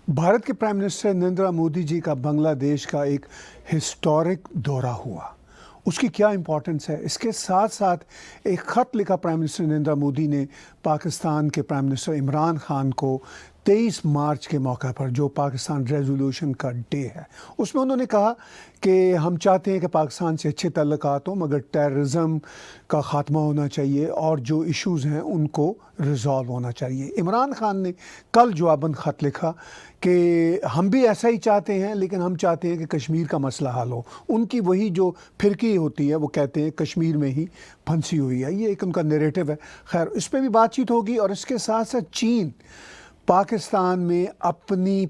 भारत के prime minister Narendra Modi ji का बांग्लादेश का एक हिस्टोरिक दौरा हुआ। उसकी क्या इम्पोर्टेंस है, इसके साथ साथ एक ख़त लिखा प्राइम मिनिस्टर नरेंद्र मोदी ने पाकिस्तान के प्राइम मिनिस्टर इमरान खान को 23 मार्च के मौके पर, जो पाकिस्तान रेजोल्यूशन का डे है, उसमें उन्होंने कहा कि हम चाहते हैं कि पाकिस्तान से अच्छे ताल्लुकात हों, मगर टेररिज्म का ख़ात्मा होना चाहिए और जो इश्यूज़ हैं उनको रिजॉल्व होना चाहिए। इमरान खान ने कल जवाबन ख़त लिखा कि हम भी ऐसा ही चाहते हैं, लेकिन हम चाहते हैं कि कश्मीर का मसला हल हो। उनकी वही जो फिरकी होती है, वो कहते हैं कश्मीर में ही फंसी हुई है, ये एक उनका नैरेटिव है। खैर, इस पर भी बातचीत होगी। और इसके साथ साथ चीन पाकिस्तान में अपनी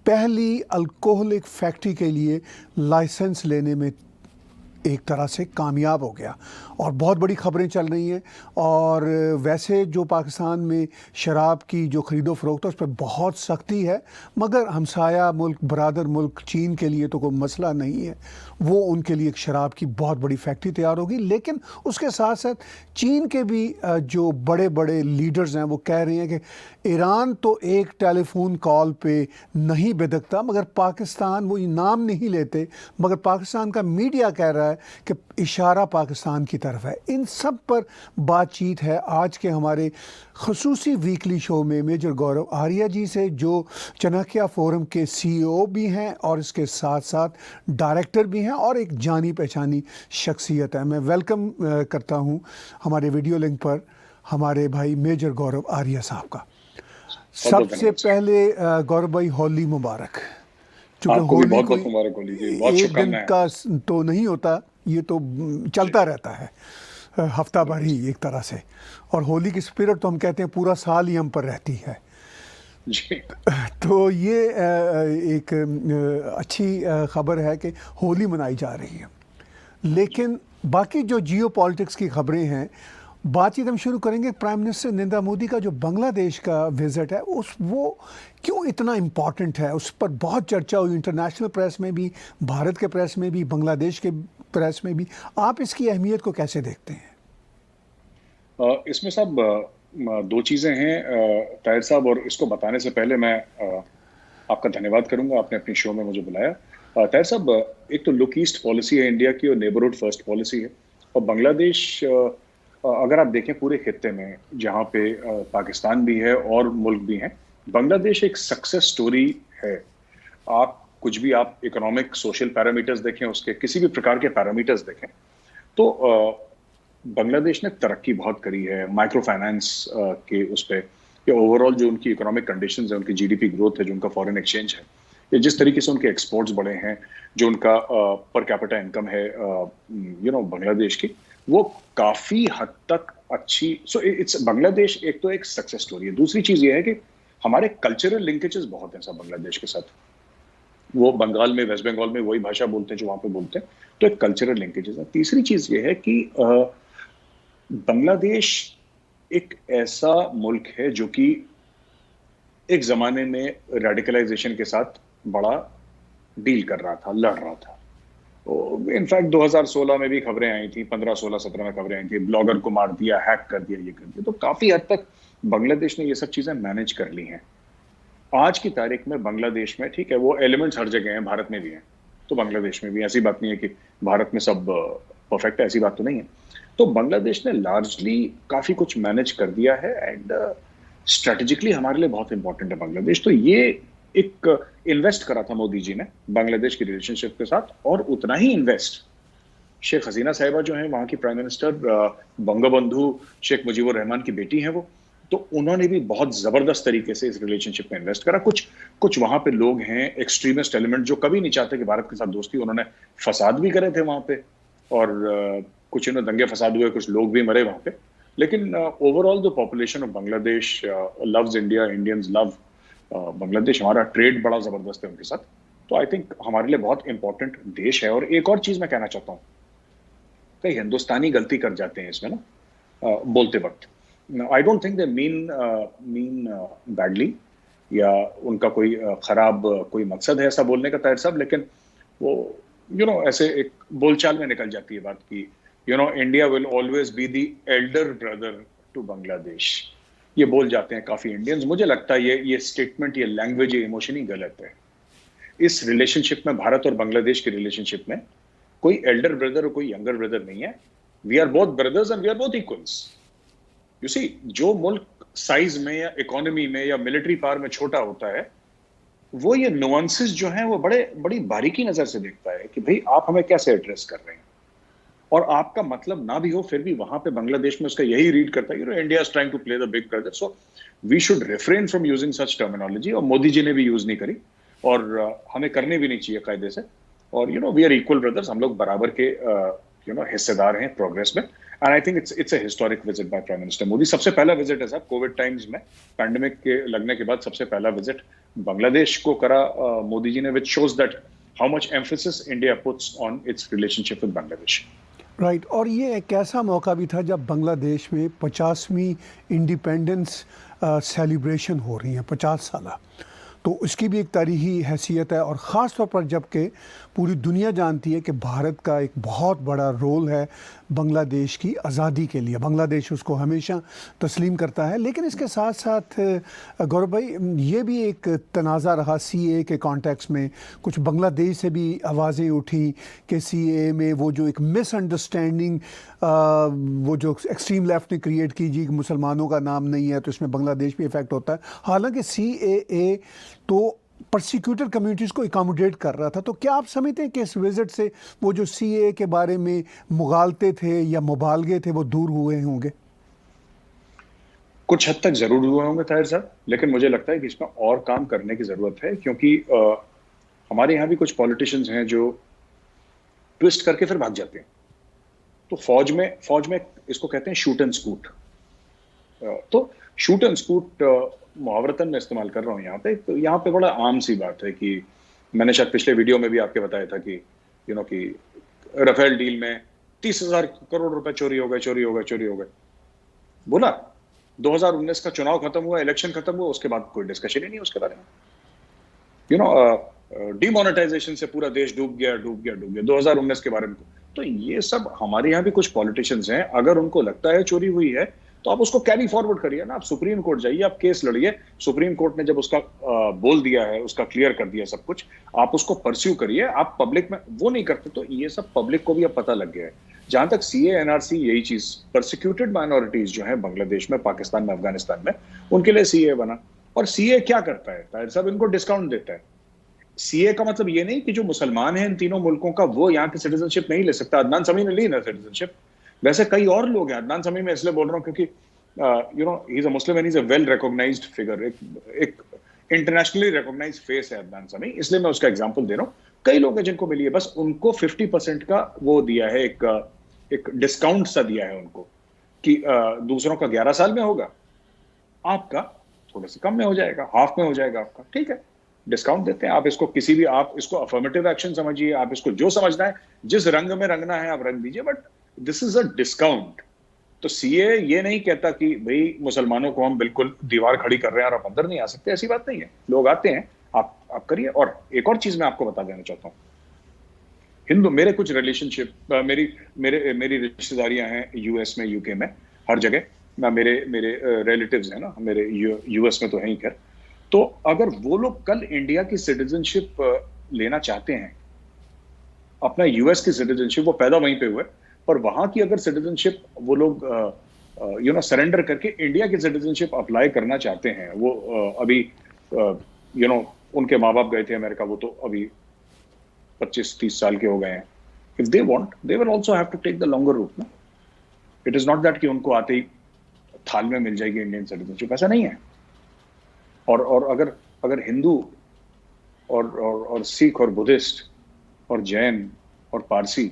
पहली अल्कोहलिक फैक्ट्री के लिए लाइसेंस लेने में एक तरह से कामयाब हो गया और बहुत बड़ी खबरें चल रही हैं। और वैसे जो पाकिस्तान में शराब की जो ख़रीदो फ़रोख्त है उस पर बहुत सख्ती है, मगर हमसाया मुल्क, बरादर मुल्क चीन के लिए तो कोई मसला नहीं है। वो उनके लिए एक शराब की बहुत बड़ी फैक्ट्री तैयार होगी। लेकिन उसके साथ साथ चीन के भी जो बड़े बड़े लीडर्स हैं वो कह रहे हैं कि ईरान तो एक टेलीफोन कॉल पे नहीं बिदकता, मगर पाकिस्तान, वो नाम नहीं लेते, मगर पाकिस्तान का मीडिया कह रहा है कि इशारा पाकिस्तान की तरफ है। इन सब पर बातचीत है आज के हमारे खसूसी वीकली शो में मेजर गौरव आर्या जी से, जो चाणक्य फोरम के CEO भी हैं और इसके साथ साथ डायरेक्टर भी हैं और एक जानी पहचानी शख्सियत है। मैं वेलकम करता हूं हमारे वीडियो लिंक पर हमारे भाई मेजर गौरव आर्या साहब का। सबसे पहले गौरव भाई, होली मुबारक। क्योंकि होली बहुत बहुत मुबारक होली जी, बहुत एक दिन शुभकामनाएं। का तो नहीं होता, ये तो चलता रहता है हफ्ता भर बिल्कुल ही एक तरह से। और होली की स्पिरिट तो हम कहते हैं पूरा साल ही हम पर रहती है। जी। तो ये एक अच्छी खबर है कि होली मनाई जा रही है। लेकिन बाकी जो जियो पॉलिटिक्स की खबरें हैं, बातचीत हम शुरू करेंगे प्राइम मिनिस्टर नरेंद्र मोदी का जो बांग्लादेश का विज़िट है, वो क्यों इतना इम्पॉर्टेंट है। उस पर बहुत चर्चा हुई, इंटरनेशनल प्रेस में भी, भारत के प्रेस में भी, बांग्लादेश के प्रेस में भी। आप इसकी अहमियत को कैसे देखते हैं? इसमें सब दो चीजें हैं ताहिर साहब, और इसको बताने से पहले मैं आपका धन्यवाद करूंगा, आपने अपनी शो में मुझे बुलाया। ताहिर साहब, एक तो लुक ईस्ट पॉलिसी है इंडिया की और नेबरहुड फर्स्ट पॉलिसी है। और बांग्लादेश, अगर आप देखें पूरे खित्ते में जहाँ पे पाकिस्तान भी है और मुल्क भी हैं, बांग्लादेश एक सक्सेस स्टोरी है। आप कुछ भी, आप इकोनॉमिक सोशल पैरामीटर्स देखें, उसके किसी भी प्रकार के पैरामीटर्स देखें, तो बांग्लादेश ने तरक्की बहुत करी है माइक्रो फाइनेंस के उस पे, या ओवरऑल जो उनकी इकोनॉमिक कंडीशंस है, उनकी जीडीपी ग्रोथ है, जो उनका फॉरेन एक्सचेंज है, या जिस तरीके से उनके एक्सपोर्ट्स बढ़े हैं, जो उनका पर कैपिटा इनकम है बांग्लादेश की, वो काफी हद तक अच्छी। सो इट्स बांग्लादेश एक तो एक सक्सेस स्टोरी है। दूसरी चीज ये है कि हमारे कल्चरल लिंकेजेस बहुत हैं सब बांग्लादेश के साथ। वो बंगाल में, वेस्ट बंगाल में वही भाषा बोलते हैं जो वहां पे बोलते हैं, तो एक कल्चरल लिंकेजेस है। तीसरी चीज ये है कि बांग्लादेश एक ऐसा मुल्क है जो कि एक जमाने में रेडिकलाइजेशन के साथ बड़ा डील कर रहा था, लड़ रहा था। इनफैक्ट 2016 में भी खबरें आई थी, 15, 16, 17 में खबरें आई थी, ब्लॉगर को मार दिया, हैक कर दिया, ये कर दिया। तो काफी हद तक बांग्लादेश ने ये सब चीजें मैनेज कर ली हैं। आज की तारीख में बांग्लादेश में, ठीक है, वो एलिमेंट्स हर जगह हैं, भारत में भी हैं, तो बांग्लादेश में भी। ऐसी बात नहीं है कि भारत में सब परफेक्ट है, ऐसी बात तो नहीं है। तो बांग्लादेश ने लार्जली काफी कुछ मैनेज कर दिया है, एंड स्ट्रेटेजिकली हमारे लिए बहुत इंपॉर्टेंट है बांग्लादेश। तो ये एक इन्वेस्ट करा था मोदी जी ने बांग्लादेश की रिलेशनशिप के साथ, और उतना ही इन्वेस्ट शेख हसीना साहिबा जो है वहां की प्राइम मिनिस्टर, बंगबंधु शेख मुजीबुर रहमान की बेटी हैं वो, तो उन्होंने भी बहुत जबरदस्त तरीके से इस रिलेशनशिप में इन्वेस्ट करा। कुछ वहां पे लोग हैं, एक्सट्रीमिस्ट एलिमेंट, जो कभी नहीं चाहते कि भारत के साथ दोस्ती, उन्होंने फसाद भी करे थे वहां पे, और कुछ इन्होंने दंगे फसाद हुए, कुछ लोग भी मरे वहां पे। लेकिन overall the population of Bangladesh loves India, Indians love Bangladesh. हमारा ट्रेड बड़ा जबरदस्त है उनके साथ, तो आई थिंक हमारे लिए बहुत इंपॉर्टेंट देश है। और एक और चीज मैं कहना चाहता हूँ, कई हिंदुस्तानी गलती कर जाते हैं इसमें ना, बोलते वक्त। I don't think they mean badly, या उनका कोई खराब कोई मकसद है ऐसा बोलने का ताहिर साहब, लेकिन वो ऐसे एक बोलचाल में निकल जाती है बात की, India will always be the elder brother to Bangladesh. ये बोल जाते हैं काफी इंडियंस। मुझे लगता है ये स्टेटमेंट, ये लैंग्वेज, ये इमोशन ही गलत है। इस रिलेशनशिप में, भारत और बांग्लादेश के रिलेशनशिप में, कोई एल्डर ब्रदर और कोई यंगर ब्रदर नहीं है। We are both brothers and we are both equals. You see, जो मुल्क साइज में या इकोनॉमी में या मिलिट्री पावर में छोटा होता है, वो ये नुआंसेस जो हैं वो बड़ी बारीकी नजर से देखता है कि भाई आप हमें कैसे एड्रेस कर रहे हैं। और आपका मतलब ना भी हो, फिर भी वहां पे बांग्लादेश में उसका यही रीड करता है, India is trying to play the big brother, so we should refrain from using such terminology. और मोदी जी ने भी यूज नहीं करी, और हमें करनी भी नहीं चाहिए कायदे से। और वी आर इक्वल ब्रदर्स, हम लोग बराबर के हिस्सेदार हैं प्रोग्रेस में। And I think it's a historic visit by prime minister Modi. सबसे पहला विजिट है साहब, कोविड टाइम्स में पैंडेमिक के लगने के बाद सबसे पहला विजिट बांग्लादेश को करा मोदी जी ने, which shows that how much emphasis India puts on it's relationship with Bangladesh. Right और ये एक ऐसा मौका भी था जब बांग्लादेश में 50वीं इंडिपेंडेंस सेलिब्रेशन हो रही है, 50 साल। तो इसकी भी एक तारीखी हैसियत है, और ख़ास तौर पर जबकि पूरी दुनिया जानती है कि भारत का एक बहुत बड़ा रोल है बांग्लादेश की आज़ादी के लिए। बांग्लादेश उसको हमेशा तस्लीम करता है। लेकिन इसके साथ साथ गौरव भाई, ये भी एक तनाज़ा रहा सीए के कॉन्टेक्स्ट में। कुछ बांग्लादेश से भी आवाज़ें उठी कि सीए में वो जो एक मिसअंडरस्टैंडिंग वो जो एक्सट्रीम लेफ्ट ने क्रिएट की जी, मुसलमानों का नाम नहीं है तो इसमें बांग्लादेश भी इफ़ेक्ट होता है। हालांकि सीएए तो परसिक्यूटेड कम्युनिटीज़ को एकोमोडेट कर रहा था। तो क्या आप समझते हैं कि इस विज़िट से वो जो सीए के बारे में मुगालते थे या मुबालगे थे वो दूर हुए होंगे? कुछ हद तक जरूर हुए होंगे ताहिर साहब, लेकिन मुझे लगता है कि इसमें और काम करने की जरूरत है, क्योंकि हमारे यहाँ भी कुछ पॉलिटिशियंस हैं जो ट्विस्ट करके फिर भाग जाते हैं। तो फौज में इसको कहते हैं शूट एंड स्कूट। तो शूट एंड स्कूट मुहावरतन में इस्तेमाल कर रहा हूँ यहाँ पे। तो यहाँ पे बड़ा आम सी बात है कि मैंने शायद पिछले वीडियो में भी आपके बताया था कि कि राफेल डील में 30,000 करोड़ रुपए चोरी हो गए। बोला 2019 का चुनाव खत्म हुआ, इलेक्शन खत्म हुआ, उसके बाद कोई डिस्कशन ही नहीं उसके बारे में। डिमोनेटाइजेशन से पूरा देश डूब गया 2019 के बारे में। तो ये सब हमारे यहाँ भी कुछ पॉलिटिशियंस हैं, अगर उनको लगता है चोरी हुई है तो आप उसको कैरी फॉरवर्ड करिए ना। आप सुप्रीम कोर्ट जाइए, आप केस लड़िए। सुप्रीम कोर्ट ने जब उसका बोल दिया है, उसका क्लियर कर दिया सब कुछ, आप उसको परस्यू करिए। आप पब्लिक में वो नहीं करते, तो ये सब पब्लिक को भी अब पता लग गया है। जहां तक सीए एनआरसी, यही चीज, परसिक्यूटेड माइनॉरिटीज जो है बांग्लादेश में, पाकिस्तान में, अफगानिस्तान में, उनके लिए सीए बना। और सीए क्या करता है ताहिर साहब? इनको डिस्काउंट देता है। सीए का मतलब ये नहीं कि जो मुसलमान हैं इन तीनों मुल्कों का, वो यहाँ की सिटीजनशिप नहीं ले सकता। अदनान समी ने ली ना सिटीजनशिप, वैसे कई और लोग हैं। अदनान समी मैं इसलिए बोल रहा हूँ क्योंकि he is a Muslim and he is a well recognised figure, एक इंटरनेशनली रिकॉग्नाइज्ड फेस है अदनान समी, इसलिए मैं उसका एग्जांपल दे रहा हूँ। कई लोग हैं जिनको मिली है, बस उनको 50% का वो दिया है, एक डिस्काउंट सा दिया है उनको कि दूसरों का 11 साल में होगा, आपका थोड़े से कम में हो जाएगा, हाफ में हो जाएगा आपका। ठीक है, डिस्काउंट देते हैं। आप इसको किसी भी, आप इसको अफर्मेटिव एक्शन समझिए, आप इसको जो समझना है, जिस रंग में रंगना है आप रंग दीजिए, but this is a discount. तो सीए ये नहीं कहता कि भाई मुसलमानों को हम बिल्कुल दीवार खड़ी कर रहे हैं और आप अंदर नहीं आ सकते, ऐसी बात नहीं है। लोग आते हैं, आप करिए। और एक और चीज मैं आपको बता देना चाहता हूँ, हिंदू, मेरे कुछ रिलेशनशिप, मेरी रिश्तेदारियां हैं यूएस में, यूके में, हर जगह। मेरे रिलेटिव्स हैं ना, मेरे यूएस में तो है ही खैर। तो अगर वो लोग कल इंडिया की सिटीजनशिप लेना चाहते हैं, अपना यूएस की सिटीजनशिप, वो पैदा वहीं पे हुए, पर वहां की अगर सिटीजनशिप वो लोग सरेंडर करके इंडिया की सिटीजनशिप अप्लाई करना चाहते हैं, वो अभी उनके माँ बाप गए थे अमेरिका, वो तो अभी 25-30 साल के हो गए हैं। If they want, they will also have to take the longer route ना। इट इज नॉट दैट कि उनको आते ही थाल में मिल जाएगी इंडियन सिटीजनशिप, ऐसा नहीं है। और अगर हिंदू और सिख और बुद्धिस्ट और जैन और पारसी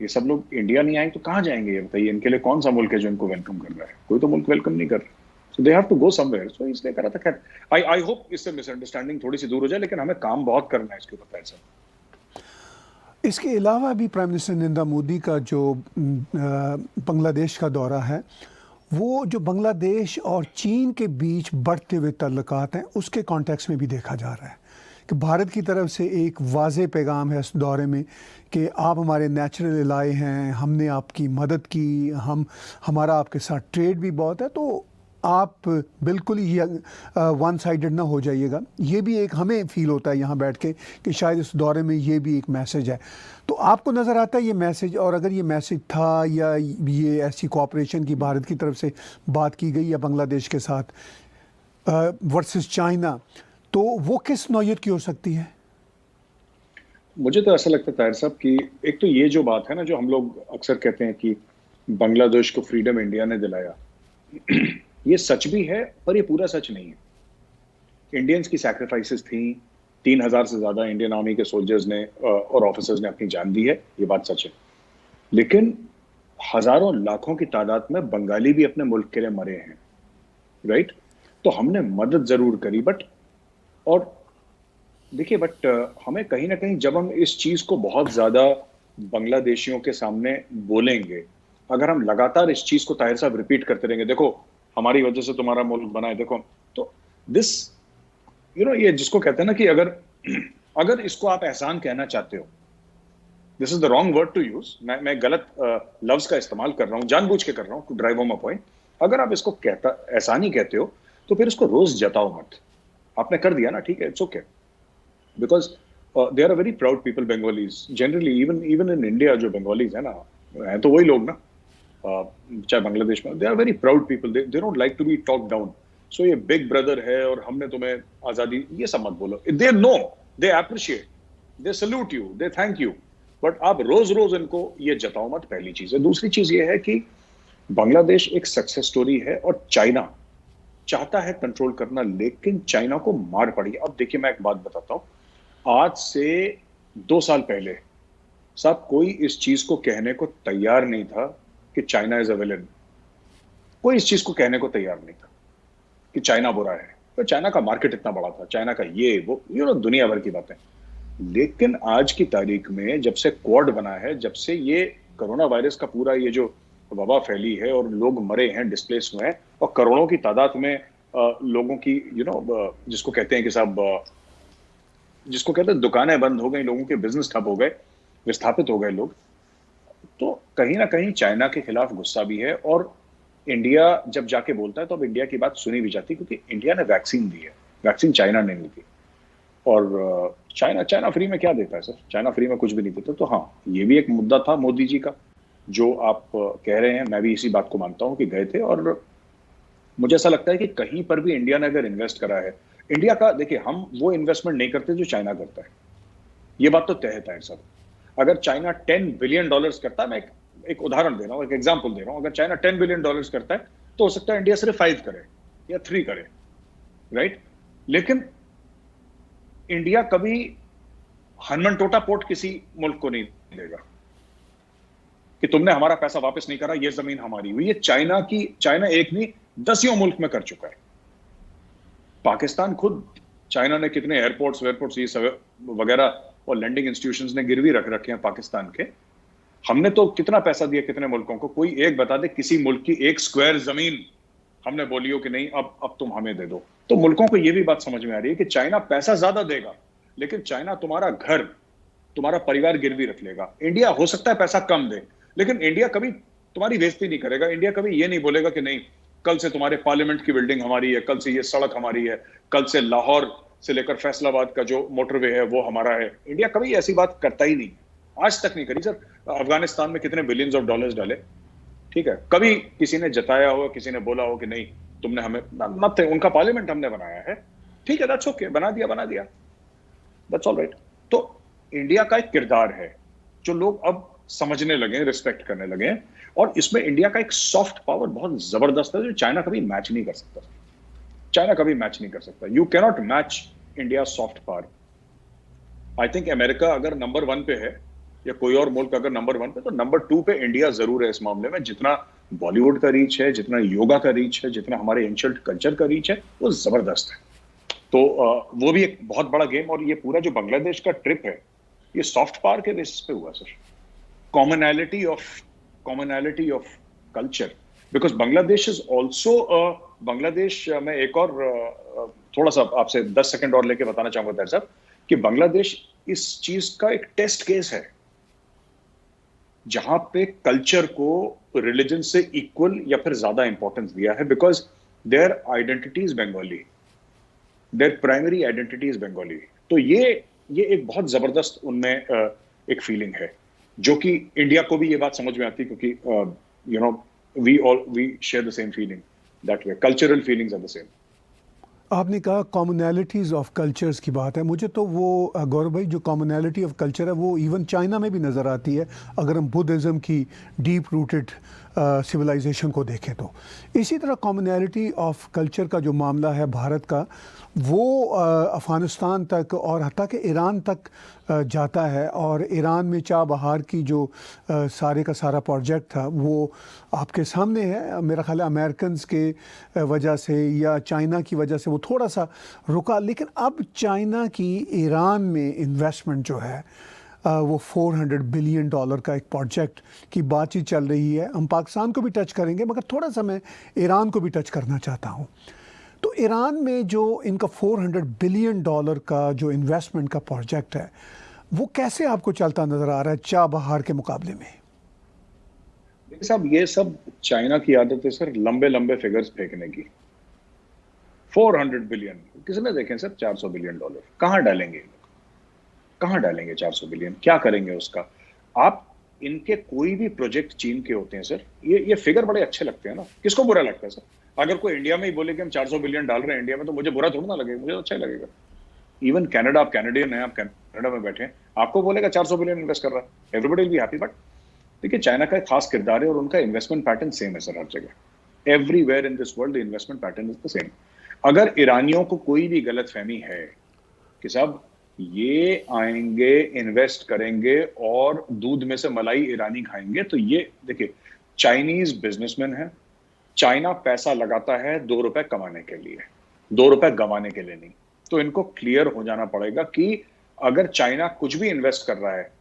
ये सब लोग इंडिया नहीं आए तो कहाँ जाएंगे? ये बताइए, इनके लिए कौन सा मुल्क है जो इनको वेलकम कर रहा है? कोई तो मुल्क वेलकम नहीं कर रहा। So they have to go somewhere. So इसलिए करा था। खैर, आई होप इससे मिसअंडरस्टैंडिंग थोड़ी सी दूर हो जाए, लेकिन हमें काम बहुत करना है इसके ऊपर सर। इसके अलावा भी प्राइम मिनिस्टर नरेंद्र मोदी का जो बांग्लादेश का दौरा है, वो जो बांग्लादेश और चीन के बीच बढ़ते हुए ताल्लुकात हैं, उसके कॉन्टेक्स्ट में भी देखा जा रहा है कि भारत की तरफ से एक वाज़ेह पैगाम है इस दौरे में कि आप हमारे नेचुरल एलाय हैं, हमने आपकी मदद की, हमारा आपके साथ ट्रेड भी बहुत है। तो आप बिल्कुल ही वन साइडेड ना हो जाइएगा। ये भी एक हमें फील होता है यहाँ बैठ के कि शायद इस दौरे में ये भी एक मैसेज है। तो आपको नज़र आता है ये मैसेज, और अगर ये मैसेज था या ये ऐसी कोऑपरेशन की भारत की तरफ से बात की गई या बांग्लादेश के साथ वर्सेस चाइना, तो वो किस नौयत की हो सकती है? मुझे तो ऐसा लगता है ताहिर साहब कि एक तो ये जो बात है ना, जो हम लोग अक्सर कहते हैं कि बांग्लादेश को फ्रीडम इंडिया ने दिलाया, ये सच भी है पर ये पूरा सच नहीं है। इंडियंस की सैक्रिफाइसेस थी, 3,000 से ज्यादा इंडियन आर्मी के सोल्जर्स ने और ऑफिसर्स ने अपनी जान दी है, ये बात सच है। लेकिन हजारों लाखों की तादाद में बंगाली भी अपने मुल्क के लिए मरे हैं, राइट? तो हमने मदद जरूर करी, बट और देखिए, बट हमें कहीं ना कहीं जब हम इस चीज को बहुत ज्यादा बांग्लादेशियों के सामने बोलेंगे, अगर हम लगातार इस चीज को ताहिर साहब रिपीट करते रहेंगे, देखो हमारी वजह से तुम्हारा मुल्क बना है, देखो, तो दिस ये जिसको कहते हैं ना कि अगर अगर इसको आप एहसान कहना चाहते हो, this is the wrong word to use, मैं गलत लफ्ज का इस्तेमाल कर रहा हूं, जानबूझ के कर रहा हूं to drive home a point. अगर आप इसको एहसान ही कहते हो तो फिर इसको रोज जताओ मत। आपने कर दिया ना, ठीक है, it's okay, because they are a very proud people, Bengalis generally, even in India जो बंगालीज है ना, है तो वही लोग ना, चाहे बांग्लादेश में, they are very proud people, they don't like to be talk down. So ये बिग ब्रदर है और हमने तुम्हें आजादी, ये सब मत बोलो। They know, they appreciate, they salute you, they thank you, but आप रोज रोज इनको ये जताओ मत, पहली चीज है। दूसरी चीज ये है कि बांग्लादेश एक सक्सेस स्टोरी है और चाइना चाहता है कंट्रोल करना, लेकिन चाइना को मार पड़ी। अब देखिए, मैं एक बात बताता हूं, आज से 2 साल पहले साहब कोई इस चीज को कहने को तैयार नहीं था कि चाइना इज अ विलन। कोई इस चीज को कहने को तैयार नहीं था कि चाइना बुरा है। तो चाइना का मार्केट इतना बड़ा था, चाइना का ये वो, दुनिया भर की बातें। लेकिन आज की तारीख में जब से क्वाड बना है, जब से ये कोरोना वायरस का पूरा ये जो वबा फैली है और लोग मरे हैं, डिस्प्लेस हुए हैं, और करोड़ों की तादाद में लोगों की जिसको कहते हैं कि साहब, जिसको कहते हैं दुकानें बंद हो गई, लोगों के बिजनेस ठप हो गए, विस्थापित हो गए लोग, तो कहीं ना कहीं चाइना के खिलाफ गुस्सा भी है। और इंडिया जब जाके बोलता है तो अब इंडिया की बात सुनी भी जाती है, क्योंकि इंडिया ने वैक्सीन दी है, वैक्सीन चाइना ने नहीं दी। और चाइना फ्री में क्या देता है सर? चाइना फ्री में कुछ भी नहीं देता। तो हाँ, ये भी एक मुद्दा था मोदी जी का, जो आप कह रहे हैं, मैं भी इसी बात को मानता हूं कि गए थे। और मुझे ऐसा लगता है कि कहीं पर भी इंडिया ने अगर इन्वेस्ट करा है, इंडिया का, देखिए, हम वो इन्वेस्टमेंट नहीं करते जो चाइना करता है, ये बात तो तय है सर। अगर चाइना $10 बिलियन करता है, मैं एक उदाहरण दे रहा हूं, एक एग्जाम्पल दे रहा हूं, अगर चाइना $10 बिलियन करता है तो हो सकता है इंडिया सिर्फ 5 करे या 3 करे, राइट? लेकिन इंडिया कभी हनुमनटोटा पोर्ट किसी मुल्क को नहीं देगा कि तुमने हमारा पैसा वापस नहीं करा, ये जमीन हमारी हुई। ये चाइना एक नहीं, 10 मुल्क में कर चुका है। पाकिस्तान खुद, चाइना ने कितने एयरपोर्ट्स ये सब वगैरह और लैंडिंग इंस्टीट्यूशंस ने गिरवी रख रखे हैं पाकिस्तान के। हमने तो कितना पैसा दिया कितने मुल्कों को? कोई एक बता दे, किसी मुल्क की 1 स्क्वायर जमीन हमने बोली हो कि नहीं अब तुम हमें दे दो। तो मुल्कों को यह भी बात समझ में आ रही है कि चाइना पैसा ज्यादा देगा, लेकिन चाइना तुम्हारा घर, तुम्हारा परिवार गिरवी रख लेगा। इंडिया हो सकता है पैसा कम दे, लेकिन इंडिया कभी तुम्हारी बेइज्जती नहीं करेगा। इंडिया कभी ये नहीं बोलेगा कि नहीं, कल से तुम्हारे पार्लियामेंट की बिल्डिंग हमारी है, कल से ये सड़क हमारी है, कल से लाहौर से लेकर फैसलाबाद का जो मोटरवे है वो हमारा है। इंडिया कभी ऐसी बात करता ही नहीं, आज तक नहीं करी सर। अफगानिस्तान में कितने बिलियंस ऑफ डॉलर्स डाले, ठीक है, कभी किसी ने जताया हो, किसी ने बोला हो कि नहीं तुमने हमें, मत, उनका पार्लियामेंट हमने बनाया है, ठीक है, दैट्स ओके, बना दिया, दैट्स ऑल राइट। तो इंडिया का एक किरदार है जो लोग अब समझने लगे, रिस्पेक्ट करने लगे, और इसमें इंडिया का एक सॉफ्ट पावर बहुत जबरदस्त है जो चाइना कभी मैच नहीं कर सकता। चाइना कभी मैच नहीं कर सकता। You cannot match India soft power. I think America अगर नंबर 1 पे है या कोई और मुल्क अगर नंबर 1 पे, तो नंबर 2 पे इंडिया जरूर है इस मामले में। जितना बॉलीवुड का रीच है, जितना योगा का रीच है, जितना हमारे एंशिएंट कल्चर का रीच है, वो जबरदस्त है। तो वो भी एक बहुत बड़ा गेम। और ये पूरा जो बांग्लादेश का ट्रिप है, ये सॉफ्ट पावर के बेसिस पे हुआ sir. Commonality of culture, because Bangladesh is also, Bangladesh में एक और थोड़ा सा आपसे 10 सेकंड और लेके बताना चाहूंगा दर साहब कि बांग्लादेश इस चीज का एक टेस्ट केस है जहां पे कल्चर को रिलीजन से इक्वल या फिर ज्यादा इंपॉर्टेंस दिया है। Because their identity is Bengali, there primary identity is Bengali. तो ये एक बहुत जबरदस्त उनमें एक फीलिंग है, जो कि इंडिया को भी ये बात समझ में आती है, क्योंकि we share the same feeling that way, cultural feelings are the same. आपने कहा कॉमनैलिटीज़ ऑफ कल्चर्स की बात है, मुझे तो वो गौरव भाई जो कॉमनैलिटी ऑफ कल्चर है वो इवन चाइना में भी नज़र आती है, अगर हम बुद्धिज़्म की डीप रूटेड सिविलाइजेशन को देखें तो। इसी तरह कॉमनैलिटी ऑफ कल्चर का जो मामला है भारत का, वो अफ़गानिस्तान तक और हत्ता कि ईरान तक जाता है। और ईरान में चाबहार की जो सारे का सारा प्रोजेक्ट था वो आपके सामने है। मेरा ख्याल है अमेरिकन्स के वजह से या चाइना की वजह से वो थोड़ा सा रुका, लेकिन अब चाइना की ईरान में इन्वेस्टमेंट जो है वो $400 बिलियन का एक प्रोजेक्ट की बातचीत चल रही है। हम पाकिस्तान को भी टच करेंगे, मगर थोड़ा सा मैं ईरान को भी टच करना चाहता हूँ। तो ईरान में जो इनका $400 बिलियन का जो इन्वेस्टमेंट का प्रोजेक्ट है, वो कैसे आपको चलता नज़र आ रहा है चाबहार के मुकाबले में? देखिए साहब, ये सब चाइना की आदत है सर, लंबे लंबे फिगर्स फेंकने की। 400 बिलियन किसने देखे सर? $400 बिलियन कहाँ डालेंगे? कहाँ डालेंगे 400 बिलियन? क्या करेंगे उसका? आप इनके कोई भी प्रोजेक्ट चीन के होते हैं सर, ये फिगर बड़े अच्छे लगते हैं ना, किसको बुरा लगता है सर? अगर कोई इंडिया में ही बोले कि हम 400 बिलियन डाल रहे हैं इंडिया में, तो मुझे बुरा थोड़ा ना लगेगा, मुझे अच्छा ही लगेगा। इवन कनाडा, आप कैनेडियन हैं, आप कनाडा में बैठे हैं, आपको बोलेगा 400 बिलियन इन्वेस्ट कर रहा है, everybody will be happy. But देखिए, चाइना का एक खास किरदार है और उनका इन्वेस्टमेंट पैटर्न सेम है सर हर जगह। Everywhere in this world the investment pattern is the same. अगर ईरानियों को कोई भी गलत फहमी है कि साहब ये आएंगे, इन्वेस्ट करेंगे और दूध में से मलाई ईरानी खाएंगे, तो ये देखिए, चाइनीज बिजनेसमैन है, चाइना पैसा लगाता है 2 रुपए कमाने के लिए, 2 रुपए गंवाने के लिए नहीं। तो इनको क्लियर हो जाना पड़ेगा कि अगर चाइना कुछ भी इन्वेस्ट कर रहा है,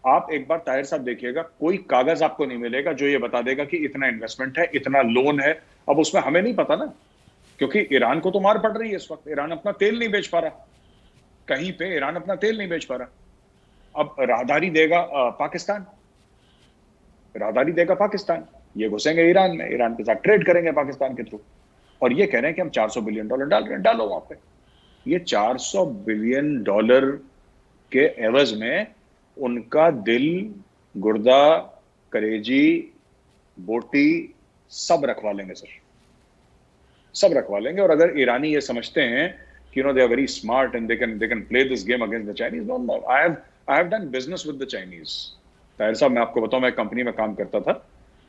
आप एक बार ताहिर साहब देखिएगा, कोई कागज आपको नहीं मिलेगा जो ये बता देगा कि इतना इन्वेस्टमेंट है, इतना लोन है। अब उसमें हमें नहीं पता ना, क्योंकि ईरान को तो मार पड़ रही है इस वक्त, ईरान अपना तेल नहीं बेच पा रहा, कहीं पे ईरान अपना तेल नहीं बेच पा रहा। अब राहदारी देगा पाकिस्तान, राहदारी देगा पाकिस्तान, ये घुसेंगे ईरान में, ईरान के साथ ट्रेड करेंगे पाकिस्तान के थ्रू, और ये कह रहे हैं कि हम $400 बिलियन डाल रहे हैं। डालो वहां पे। ये $400 बिलियन के एवज में उनका दिल, गुर्दा, कलेजी, बोटी सब रखवा लेंगे सर, सब रखवा लेंगे। और अगर ईरानी ये समझते हैं कि they are very smart and they can play this game against the Chinese, no, I have done business with the Chinese। Tahir साहब, मैं आपको बताऊं, मैं कंपनी में काम करता था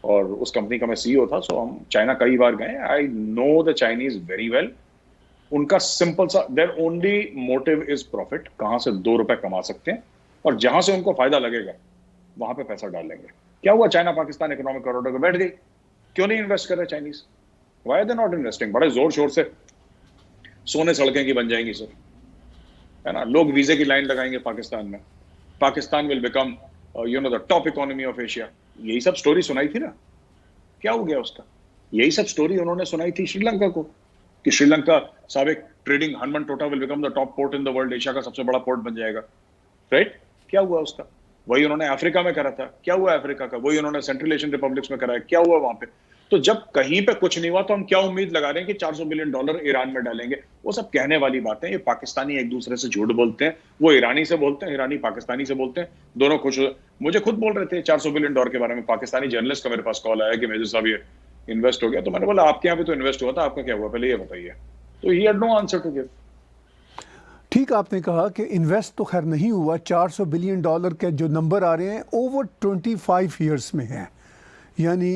और उस कंपनी का मैं CEO था, सो हम चाइना कई बार गए। I know the Chinese very well. उनका सिंपल सा, their only motive is profit, कहां से 2 रुपए कमा सकते हैं, और जहां से उनको फायदा लगेगा वहां पे पैसा डाल लेंगे। क्या हुआ? चाइना पाकिस्तान इकोनॉमिक कॉरिडोर पे बैठ गई, क्यों नहीं इन्वेस्ट कर रहे Chinese? Why are they not investing? बड़े जोर शोर से सोने सड़कें की बन जाएंगी सर, है ना, लोग वीजे की लाइन लगाएंगे पाकिस्तान में, Pakistan will become the top economy of Asia. यही सब स्टोरी सुनाई थी ना, क्या हो गया उसका? यही सब स्टोरी उन्होंने सुनाई थी श्रीलंका को, कि श्रीलंका साबिक trading Hambantota will become the top port in the world, Asia का सबसे बड़ा पोर्ट बन जाएगा, राइट? क्या हुआ उसका? वही उन्होंने अफ्रीका में करा था, क्या हुआ अफ्रीका का? वही उन्होंने सेंट्रल एशियन रिपब्लिक्स में करा है, क्या हुआ वहां पे? तो जब कहीं पे कुछ नहीं हुआ तो हम क्या उम्मीद लगा रहे हैं कि $400 बिलियन ईरान में डालेंगे? वो सब कहने वाली बातें। ये पाकिस्तानी एक दूसरे से झूठ बोलते हैं, वो ईरानी से बोलते हैं, ईरानी पाकिस्तानी से बोलते हैं, दोनों खुश। मुझे खुद बोल रहे थे $400 बिलियन के बारे में, पाकिस्तानी जर्नलिस्ट का मेरे पास कॉल आया कि मेजर साहब ये इन्वेस्ट हो गया। तो मैंने बोला आपके यहाँ पे तो इन्वेस्ट हुआ था, आपका क्या हुआ, पहले ये बताइए। तो he had no answer to give. ठीक, आपने कहा कि इन्वेस्ट तो खैर नहीं हुआ। $400 बिलियन के जो नंबर आ रहे हैं ओवर 25 ईयर्स में हैं, यानी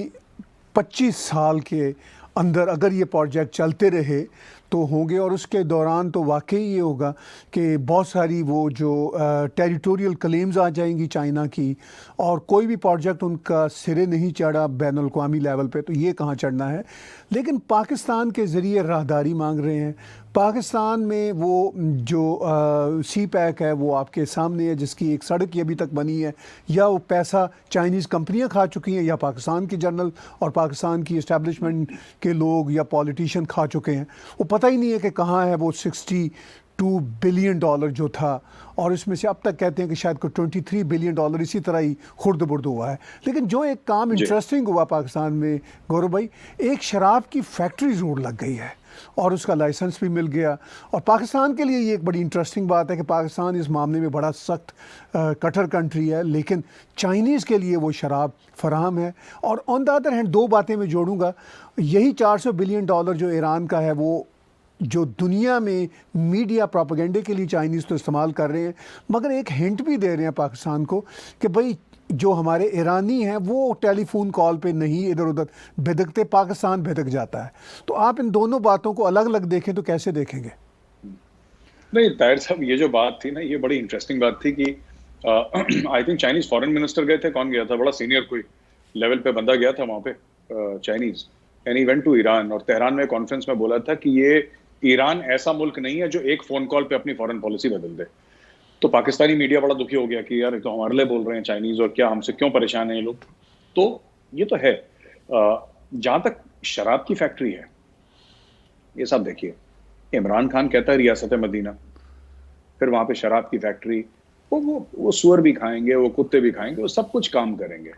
25 साल के अंदर अगर ये प्रोजेक्ट चलते रहे तो होंगे। और उसके दौरान तो वाकई ये होगा कि बहुत सारी वो जो टेरिटोरियल क्लेम्स आ जाएंगी चाइना की, और कोई भी प्रोजेक्ट उनका सिरे नहीं चढ़ा बैनुल-अक़वामी लेवल पे, तो ये कहाँ चढ़ना है। लेकिन पाकिस्तान के ज़रिए राहदारी मांग रहे हैं। पाकिस्तान में वो जो सी पैक है वो आपके सामने है, जिसकी एक सड़क ही अभी तक बनी है, या वो पैसा चाइनीज़ कंपनियां खा चुकी हैं, या पाकिस्तान के जनरल और पाकिस्तान की इस्टेब्लिशमेंट के लोग या पॉलिटिशियन खा चुके हैं। वो पता ही नहीं है कि कहाँ है वो 60 $2 बिलियन जो था, और इसमें से अब तक कहते हैं कि शायद कोई $23 बिलियन इसी तरह ही खुर्द बुर्द हुआ है। लेकिन जो एक काम जी इंटरेस्टिंग हुआ पाकिस्तान में गौरव भाई, एक शराब की फैक्ट्री ज़रूर लग गई है और उसका लाइसेंस भी मिल गया। और पाकिस्तान के लिए ये एक बड़ी इंटरेस्टिंग बात है कि पाकिस्तान इस मामले में बड़ा सख्त कटर कंट्री है, लेकिन चाइनीज़ के लिए वो शराब फराहम है। और ऑन द अदर हैंड दो बातें मैं जोड़ूंगा, यही $400 बिलियन जो ईरान का है, वो जो दुनिया में मीडिया प्रोपेगेंडे के लिए चाइनीज़ तो इस्तेमाल कर रहे हैं, मगर एक हिंट भी दे रहे हैं पाकिस्तान को कि भाई जो हमारे ईरानी हैं वो टेलीफोन कॉल पे नहीं इधर उधर भिदकते, पाकिस्तान भिदक जाता है। तो आप इन दोनों बातों को अलग अलग देखें तो कैसे देखेंगे? नहीं ताहिर साहब, ये जो बात थी ना, ये बड़ी इंटरेस्टिंग बात थी कि I think Chinese foreign minister गए थे, कौन गया था, बड़ा सीनियर कोई लेवल पे बंदा गया था वहां पे Chinese, and he went to Iran, और तेहरान में कॉन्फ्रेंस में बोला था कि ये ईरान ऐसा मुल्क नहीं है जो एक फोन कॉल पे अपनी फॉरेन पॉलिसी बदल दे। तो पाकिस्तानी मीडिया बड़ा दुखी हो गया कि यार ये तो हमारे लिए बोल रहे हैं चाइनीज, और क्या हमसे क्यों परेशान है ये लोग। तो ये तो है। जहां तक शराब की फैक्ट्री है, ये सब देखिए, इमरान खान कहता है रियासत मदीना, फिर वहां पे शराब की फैक्ट्री, वो सुअर भी खाएंगे, वो कुत्ते भी खाएंगे, वो सब कुछ काम करेंगे,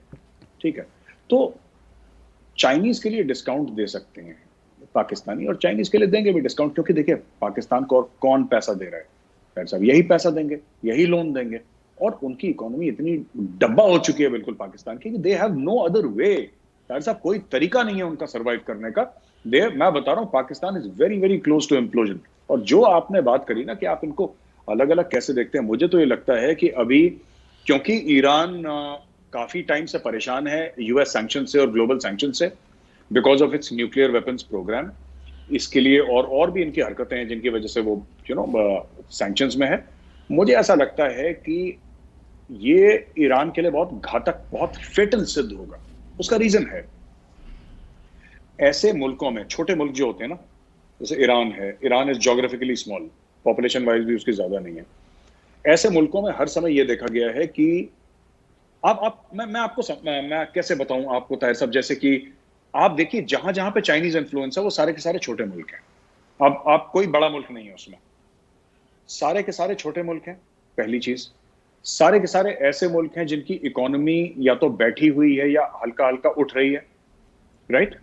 ठीक है। तो चाइनीज के लिए डिस्काउंट दे सकते हैं पाकिस्तानी, और चाइनीज के लिए देंगे भी डिस्काउंट, क्योंकि देखिए पाकिस्तान को और कौन पैसा दे रहा है, डॉक्टर साहब यही पैसा देंगे, यही लोन देंगे, और उनकी इकोनॉमी इतनी डब्बा हो चुकी है बिल्कुल पाकिस्तान की, they have no other way, doctor साहब कोई तरीका नहीं है उनका सर्वाइव करने का। मैं बता रहा हूं, Pakistan is very very close to implosion. और जो आपने बात करी ना कि आप इनको अलग अलग कैसे देखते हैं, मुझे तो ये लगता है कि अभी क्योंकि ईरान काफी टाइम से परेशान है यूएस सैंक्शन से और ग्लोबल सैंक्शन से, because of its nuclear weapons programme, इसके लिए और भी इनकी हरकतें हैं जिनकी वजह से वो सैंक्शंस में है। मुझे ऐसा लगता है कि ये ईरान के लिए बहुत घातक, बहुत फेटल सिद्ध होगा। उसका रीजन है, ऐसे मुल्कों में छोटे मुल्क जो होते हैं ना, जैसे ईरान है, Iran is geographically small, population wise भी उसकी ज्यादा नहीं है, ऐसे मुल्कों में हर समय यह देखा गया है कि मैं कैसे बताऊं आपको ताहिर साहब, जैसे कि आप देखिए जहां जहां पे चाइनीज इन्फ्लुएंस है वो सारे के सारे छोटे मुल्क हैं। अब आप कोई बड़ा मुल्क नहीं है उसमें, सारे के सारे छोटे मुल्क हैं। पहली चीज, सारे के सारे ऐसे मुल्क हैं जिनकी इकोनॉमी या तो बैठी हुई है या हल्का हल्का उठ रही है, राइट।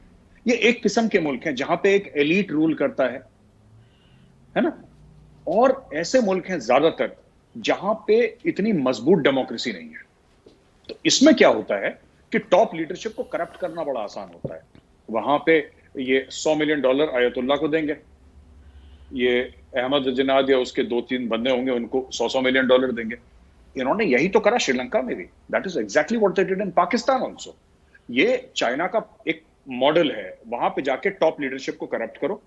ये एक किस्म के मुल्क हैं जहां पे एक एलीट रूल करता है ना। और ऐसे मुल्क हैं ज्यादातर जहां पे इतनी मजबूत डेमोक्रेसी नहीं है। तो इसमें क्या होता है कि टॉप लीडरशिप को करप्ट करना बड़ा आसान होता है। वहां पे ये $100 मिलियन आयतुल्ला को देंगे, ये अहमद जिनाद या उसके 2-3 बंदे होंगे, उनको $100 मिलियन देंगे। इन्होंने यही तो करा श्रीलंका में भी, that is exactly what they did in Pakistan also. ये चाइना का एक मॉडल है, वहां पे जाके टॉप लीडरशिप को करप्ट करो,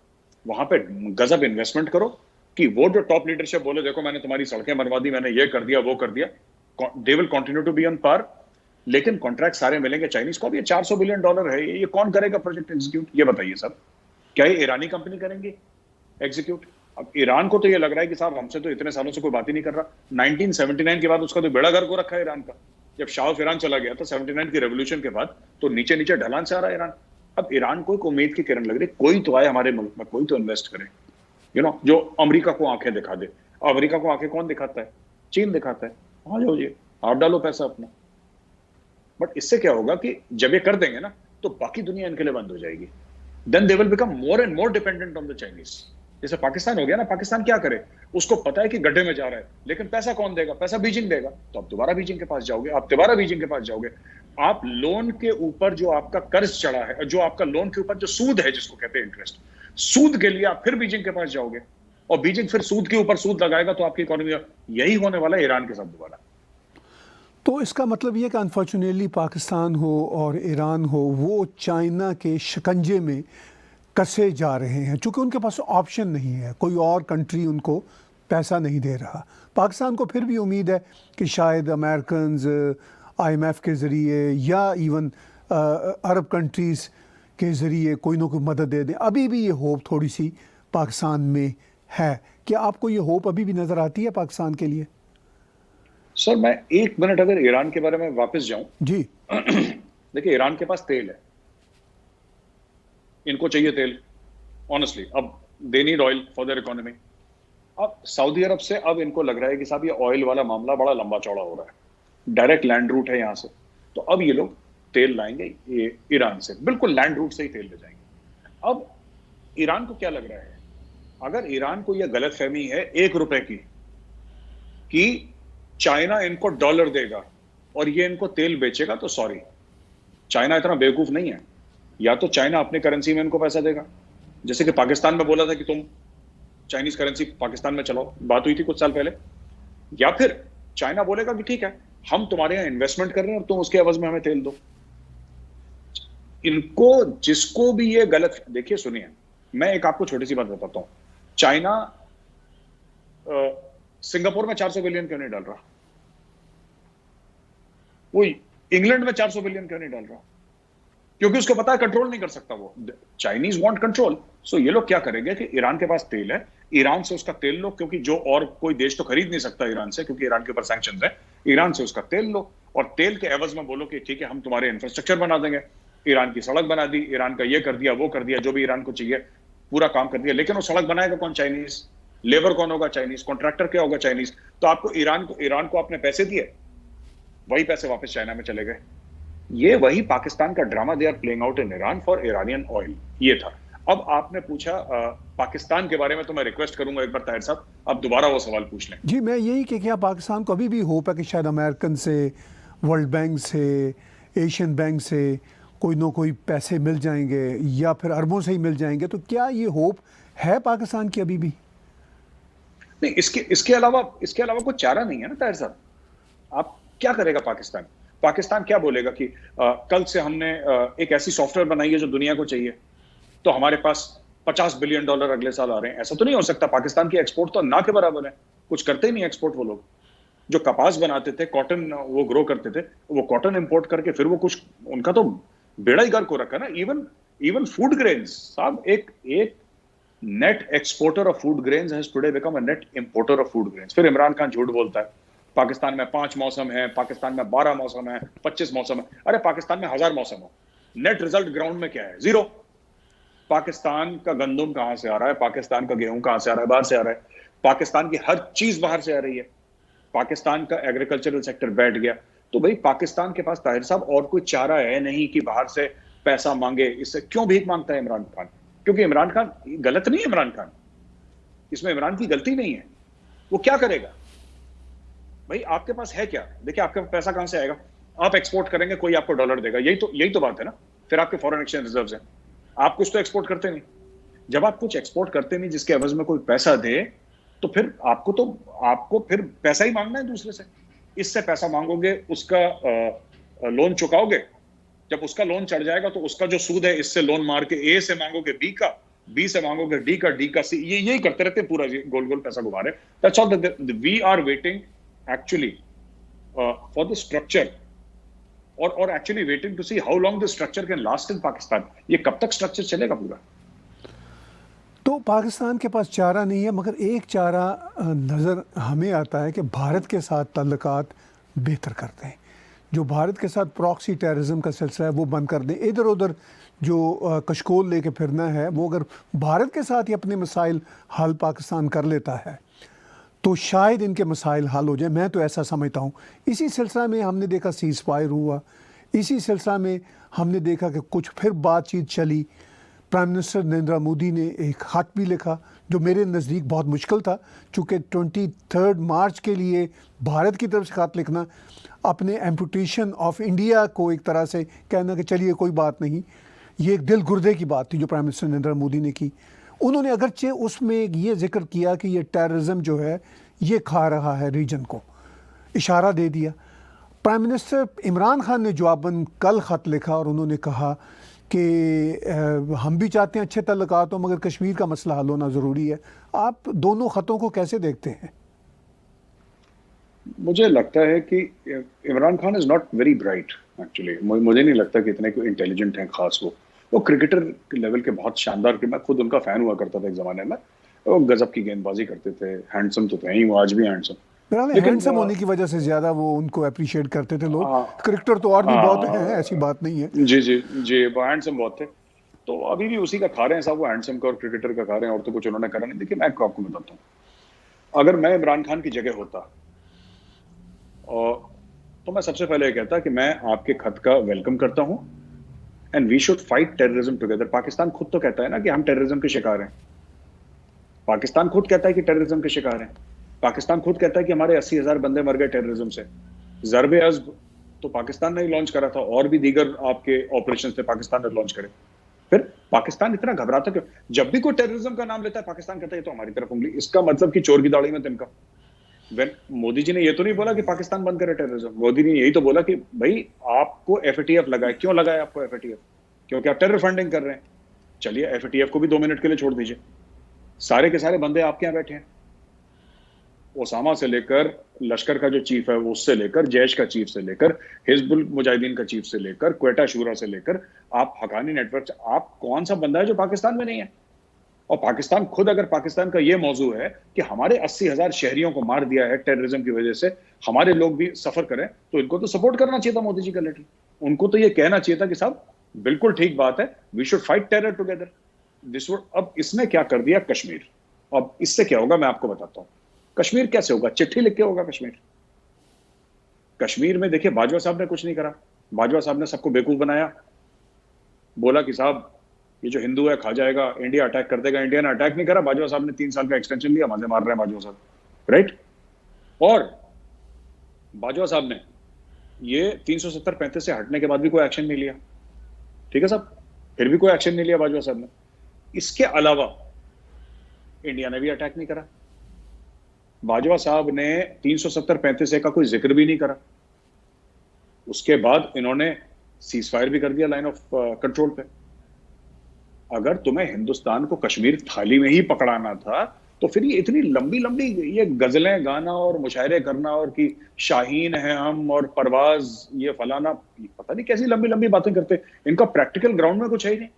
वहां पे गजब इन्वेस्टमेंट करो, कि वो जो टॉप लीडरशिप बोले देखो मैंने तुम्हारी सड़कें बनवा दी, मैंने ये कर दिया वो कर दिया, they will continue to be on par, लेकिन कॉन्ट्रैक्ट सारे मिलेंगे चाइनीज को। अब ये $400 बिलियन है, ये कौन करेगा प्रोजेक्ट एग्जीक्यूट, ये बताइए सर। क्या ये ईरानी कंपनी करेंगी एग्जीक्यूट? अब ईरान को तो ये लग रहा है कि साहब हमसे तो इतने सालों से कोई बात ही नहीं कर रहा। 1979 के बाद उसका तो बेड़ा गर्क हो रखा है ईरान का। जब शाह ऑफ ईरान चला गया था 79 की रेवोल्यूशन के बाद, तो नीचे नीचे ढलान से आ रहा है ईरान। अब ईरान को एक उम्मीद की किरण लग रही है, कोई तो आए हमारे मुल्क में, कोई तो इन्वेस्ट करे, जो अमेरिका को आंखें दिखा दे। अमेरिका को आंखें कौन दिखाता है? चीन दिखाता है। आ जाओ जी, आप डालो पैसा अपना। बट इससे क्या होगा कि जब ये कर देंगे ना, तो बाकी दुनिया इनके लिए बंद हो जाएगी। Then they will become more and more dependent on the Chinese. जैसे पाकिस्तान हो गया ना, पाकिस्तान क्या करे, उसको पता है कि गड्ढे में जा रहा है, लेकिन पैसा कौन देगा? पैसा बीजिंग देगा। तो आप दोबारा बीजिंग के पास जाओगे, आप दोबारा बीजिंग के पास जाओगे। आप लोन के ऊपर जो आपका कर्ज चढ़ा है, जो आपका लोन के ऊपर जो सूद है, जिसको कहते हैं इंटरेस्ट, सूद के लिए आप फिर बीजिंग के पास जाओगे, और बीजिंग फिर सूद के ऊपर सूद लगाएगा, तो आपकी इकोनॉमी, यही होने वाला है ईरान के साथ दोबारा। तो इसका मतलब ये कि अनफॉर्चुनेटली पाकिस्तान हो और ईरान हो, वो चाइना के शिकंजे में कसे जा रहे हैं, चूँकि उनके पास ऑप्शन नहीं है, कोई और कंट्री उनको पैसा नहीं दे रहा। पाकिस्तान को फिर भी उम्मीद है कि शायद अमेरिकन्स IMF के ज़रिए या इवन अरब कंट्रीज़ के ज़रिए कोई ना कोई मदद दे दें। अभी भी ये होप थोड़ी सी पाकिस्तान में है। क्या आपको ये होप अभी भी नज़र आती है पाकिस्तान के लिए? सर मैं 1 मिनट अगर ईरान के बारे में वापस जाऊं जी। देखिए, ईरान के पास तेल है, इनको चाहिए तेल ऑनेस्टली। अब they need oil for their economy. अब सऊदी अरब से अब इनको लग रहा है कि साहब ये ऑयल वाला मामला बड़ा लंबा चौड़ा हो रहा है, डायरेक्ट लैंड रूट है यहां से, तो अब ये लोग तेल लाएंगे ये ईरान से, बिल्कुल लैंड रूट से ही तेल ले जाएंगे। अब ईरान को क्या लग रहा है, अगर ईरान को यह गलतफहमी है 1 रुपए की कि चाइना इनको डॉलर देगा और ये इनको तेल बेचेगा, तो सॉरी, चाइना इतना बेवकूफ नहीं है। या तो चाइना अपने करेंसी में इनको पैसा देगा, जैसे कि पाकिस्तान में बोला था कि तुम चाइनीज करेंसी पाकिस्तान में चलाओ, बात हुई थी कुछ साल पहले, या फिर चाइना बोलेगा कि ठीक है हम तुम्हारे यहां इन्वेस्टमेंट कर रहे हैं और तुम उसके एवज में हमें तेल दो। इनको जिसको भी ये गलत, देखिए सुनिए, मैं एक आपको छोटी सी बात बताता हूं, चाइना सिंगापुर में 400 बिलियन क्यों नहीं डाल रहा, वो इंग्लैंड में 400 बिलियन क्यों नहीं डाल रहा, क्योंकि उसको पता है कंट्रोल नहीं कर सकता वो, चाइनीज वांट कंट्रोल। सो ये लोग क्या करेंगे कि ईरान के पास तेल है, ईरान से उसका तेल लो, क्योंकि जो और कोई देश तो खरीद नहीं सकता ईरान से, क्योंकि ईरान के ऊपर सैंक्शंस है, ईरान से उसका तेल लो और तेल के एवज में बोलो कि ठीक है हम तुम्हारे इंफ्रास्ट्रक्चर बना देंगे, ईरान की सड़क बना दी, ईरान का ये कर दिया वो कर दिया, जो भी ईरान को चाहिए पूरा काम कर दिया, लेकिन वो सड़क बनाएगा कौन, चाइनीज, लेबर कौन होगा, चाइनीज, कॉन्ट्रैक्टर क्या होगा, चाइनीज। तो आपको ईरान को आपने पैसे दिए, वही पैसे वापस चाइना में चले गए। ये वही पाकिस्तान का drama they are playing out in Iran for Iranian oil, ये था। अब आपने पूछा पाकिस्तान के बारे में, तो मैं रिक्वेस्ट करूंगा एक बार ताहिर साहब आप दोबारा वो सवाल पूछ लें। जी, मैं यही कि क्या पाकिस्तान को अभी भी होप है कि शायद अमेरिकन से, वर्ल्ड बैंक से, एशियन बैंक से कोई ना कोई पैसे मिल जाएंगे या फिर अरबों से ही मिल जाएंगे, तो क्या ये होप है पाकिस्तान की अभी भी? नहीं, इसके अलावा कोई चारा नहीं है ना ताहिर साहब। आप क्या करेगा पाकिस्तान? पाकिस्तान क्या बोलेगा कि कल से हमने एक ऐसी सॉफ्टवेयर बनाई है जो दुनिया को चाहिए, तो हमारे पास $50 बिलियन अगले साल आ रहे हैं। ऐसा तो नहीं हो सकता, पाकिस्तान की एक्सपोर्ट तो ना के बराबर है, कुछ करते ही नहीं एक्सपोर्ट। वो लोग जो कपास बनाते थे, कॉटन वो ग्रो करते थे, वो कॉटन इंपोर्ट करके फिर वो कुछ, उनका तो बेड़ा ही गर्क हो रखा है ना। इवन फूड ग्रेन्स साहब, एक net exporter of food grains has today become a net importer of food grains. फिर इमरान खान झूठ बोलता है, पाकिस्तान में 5 मौसम है, पाकिस्तान में 12 मौसम है, 25 मौसम है। अरे पाकिस्तान में 1000 मौसम हो, नेट रिजल्ट ग्राउंड में क्या है? 0। पाकिस्तान का गंदम कहां से आ रहा है, पाकिस्तान का गेहूं कहां से आ रहा है? बाहर से आ रहा है। पाकिस्तान की हर चीज बाहर से आ रही है। पाकिस्तान का एग्रीकल्चरल सेक्टर बैठ गया। तो भाई पाकिस्तान के पास ताहिर साहब और कोई चारा है नहीं कि बाहर से पैसा मांगे। इससे क्यों भीख मांगता है इमरान खान? क्योंकि इमरान खान गलत नहीं है, इमरान खान, इसमें इमरान की गलती नहीं है। वो क्या करेगा भाई? आपके पास है क्या? देखिए आपके पास पैसा कहां से आएगा? आप एक्सपोर्ट करेंगे, कोई आपको डॉलर देगा, यही तो बात है ना। फिर आपके फॉरेन एक्सचेंज रिजर्व्स हैं, आप कुछ तो एक्सपोर्ट करते नहीं। जब आप कुछ एक्सपोर्ट करते नहीं जिसके एवज में कोई पैसा दे, तो फिर आपको फिर पैसा ही मांगना है दूसरे से। इससे पैसा मांगोगे, उसका लोन चुकाओगे, जब उसका लोन चढ़ जाएगा तो उसका जो सूद है, इससे लोन मार के ए से मांगोगे बी का, बी से मांगोगे डी का, डी का सी, यही करते रहते पूरा गोल गोल पैसा घुमा रहे। That's all we are waiting actually for the structure, और actually waiting to see how long the structure can last in Pakistan. ये कब तक स्ट्रक्चर चलेगा पूरा? तो पाकिस्तान के पास चारा नहीं है, मगर एक चारा नज़र हमें आता है कि भारत के साथ ताल्लुकात बेहतर करते हैं। जो भारत के साथ प्रॉक्सी टेररिज्म का सिलसिला है वो बंद कर दें। इधर उधर जो कशकोल लेके फिरना है, वो अगर भारत के साथ ही अपने मसाइल हल पाकिस्तान कर लेता है तो शायद इनके मसाइल हल हो जाए। मैं तो ऐसा समझता हूँ। इसी सिलसिला में हमने देखा सीज़ फायर हुआ, इसी सिलसिला में हमने देखा कि कुछ फिर बातचीत चली। प्राइम मिनिस्टर नरेंद्र मोदी ने एक ख़त भी लिखा जो मेरे नज़दीक बहुत मुश्किल था, चूँकि 23 मार्च के लिए भारत की तरफ से ख़त लिखना, अपने एम्पुटेशन ऑफ इंडिया को एक तरह से कहना कि चलिए कोई बात नहीं, ये एक दिल गुर्दे की बात थी जो प्राइम मिनिस्टर नरेंद्र मोदी ने की। उन्होंने अगरचे उसमें ये जिक्र किया कि ये टेररिज्म जो है ये खा रहा है रीजन को, इशारा दे दिया। प्राइम मिनिस्टर इमरान खान ने जवाबन कल ख़त लिखा और उन्होंने कहा कि हम भी चाहते हैं अच्छे तल्लुकात हो, मगर कश्मीर का मसला हल होना ज़रूरी है। आप दोनों ख़तों को कैसे देखते हैं? मुझे लगता है कि Imran Khan is not very bright actually. मुझे नहीं लगता कि इतने को इंटेलिजेंट हैं खास। वो क्रिकेटर के लेवल के बहुत शानदार, मैं खुद उनका फ़ैन हुआ करता था एक ज़माने में। वो गजब की गेंदबाजी करते थे, हैंडसम तो थे ही, वो आज भी हैंडसम। लेकिन हैंडसम होने की वजह से ज़्यादा वो उनको अप्रिशिएट करते थे लोग। क्रिकेटर तो और भी बहुत हैं, ऐसी बात नहीं है। जी, वो हैंडसम बहुत थे। तो अभी भी उसी का खा रहे हैं साहब, वो हैंडसम का और क्रिकेटर का खा रहे हैं, और तो कुछ उन्होंने करा नहीं। देखिए मैं आपको बताता हूँ, अगर मैं इमरान खान की जगह होता और तो मैं सबसे पहले ये कहता कि मैं आपके खत का वेलकम करता हूं and we should fight terrorism together. Pakistan खुद तो कहता है ना कि हम टेररिज्म के शिकार हैं। पाकिस्तान खुद कहता है कि टेररिज्म के शिकार हैं। पाकिस्तान खुद कहता है कि हमारे 80,000 बंदे मर गए टेररिज्म से। ज़रबे अज़्ब तो पाकिस्तान ने ही लॉन्च करा था, और भी दीगर आपके ऑपरेशन थे पाकिस्तान ने लॉन्च करे। फिर पाकिस्तान इतना घबराता क्यों? जब भी कोई टेररिज्म का नाम लेता है पाकिस्तान कहता है ये तो हमारी तरफ उंगली। इसका मतलब कि चोर की दाढ़ी में तिनका। मोदी जी ने ये तो नहीं बोला कि पाकिस्तान बंद करे टेररिज्म। मोदी ने यही तो बोला कि भाई आपको एफएटीएफ लगाए। क्यों लगाए आपको एफएटीएफ? क्योंकि आप टेरर फंडिंग कर रहे हैं। चलिए एफएटीएफ को भी 2 मिनट के लिए छोड़ दीजिए। सारे के सारे बंदे आपके यहां बैठे हैं, ओसामा से लेकर लश्कर का जो चीफ है वो, उससे लेकर जैश का चीफ से लेकर हिजबुल मुजाहिदीन का चीफ से लेकर क्वेटा शूरा से लेकर आप हकानी नेटवर्क, आप कौन सा बंदा है जो पाकिस्तान में नहीं है? और पाकिस्तान खुद, अगर पाकिस्तान का ये मौजू है कि हमारे 80,000 शहरियों को मार दिया है टेररिज्म की वजह से, हमारे लोग भी सफर करें, तो इनको तो सपोर्ट करना चाहिए था मोदी जी का लेटर। उनको तो ये कहना चाहिए था कि साहब बिल्कुल ठीक बात है, we should fight terror together. This would. अब इसने क्या कर दिया कश्मीर। अब इससे क्या होगा मैं आपको बताता हूं। कश्मीर कैसे होगा? चिट्ठी लिख के होगा कश्मीर। कश्मीर में देखिए बाजवा साहब ने कुछ नहीं करा। बाजवा साहब ने सबको बेवकूफ बनाया, बोला कि साहब ये जो हिंदू है खा जाएगा, इंडिया अटैक कर देगा। इंडिया ने अटैक नहीं करा। बाजवा साहब ने 3 साल का एक्सटेंशन लिया, मजे मार रहे हैं बाजवा साहब, राइट। और बाजवा साहब ने ये 370-35 से हटने के बाद भी कोई एक्शन नहीं लिया, ठीक है साहब, फिर भी कोई एक्शन नहीं लिया बाजवा साहब ने। इसके अलावा इंडिया ने भी अटैक नहीं करा। बाजवा साहब ने 370-35 का कोई जिक्र भी नहीं करा। उसके बाद इन्होंने सीज फायर भी कर दिया लाइन ऑफ कंट्रोल पे। अगर तुम्हें हिंदुस्तान को कश्मीर थाली में ही पकड़ाना था तो फिर ये इतनी लंबी लंबी ये गजलें गाना और मुशायरे करना और कि शाहीन है हम और परवाज ये फलाना, पता नहीं कैसी लंबी लंबी बातें करते। इनका प्रैक्टिकल ग्राउंड में कुछ है ही नहीं।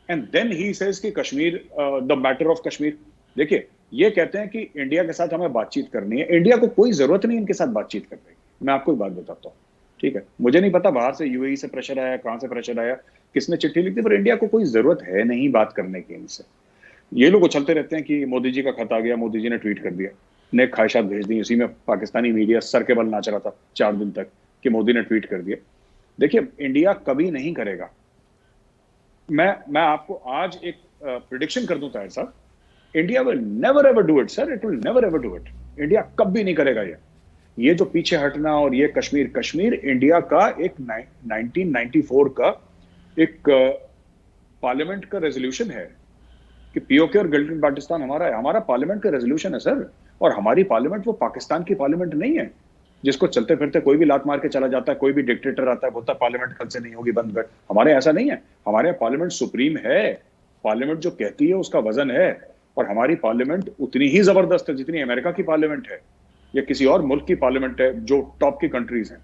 एंड देन ही सेज कि Kashmir, the matter of Kashmir. देखिए ये कहते हैं कि इंडिया के साथ हमें बातचीत करनी है। इंडिया को कोई जरूरत नहीं इनके साथ बातचीत करने की। मैं आपको एक बात बताता हूँ, ठीक है, मुझे नहीं पता बाहर से यूएई से प्रेशर आया, कहां से प्रेशर आया, किसने चिट्ठी लिखी, पर इंडिया को कोई जरूरत है नहीं बात करने की इनसे। ये लोग उछलते रहते हैं कि मोदी जी का खत आ गया, मोदी जी ने ट्वीट कर दिया, ने ख्वाहिशात भेज दी। उसी में पाकिस्तानी मीडिया सर के बल नाच रहा था 4 दिन तक कि मोदी ने ट्वीट कर दिया। देखिए इंडिया कभी नहीं करेगा। मैं आपको आज एक प्रिडिक्शन कर दूं ताहिर साहब, India will never ever do it sir, it will never ever do it. India कभी नहीं करेगा ये जो पीछे हटना और ये कश्मीर इंडिया का एक 1994 का एक पार्लियामेंट का रेजोल्यूशन है कि पीओके और गिल्टेन पाकिस्तान हमारा है। हमारा पार्लियामेंट का रेजोल्यूशन है सर। और हमारी पार्लियामेंट वो पाकिस्तान की पार्लियामेंट नहीं है जिसको चलते फिरते कोई भी लात मार के चला जाता है, कोई भी डिक्टेटर आता है बोलता है पार्लियामेंट कल से नहीं होगी, बंद कर। हमारे ऐसा नहीं है। हमारे यहाँ पार्लियामेंट सुप्रीम है। पार्लियामेंट जो कहती है उसका वजन है। और हमारी पार्लियामेंट उतनी ही जबरदस्त है जितनी अमेरिका की पार्लियामेंट है या किसी और मुल्क की पार्लियामेंट है जो टॉप की कंट्रीज हैं।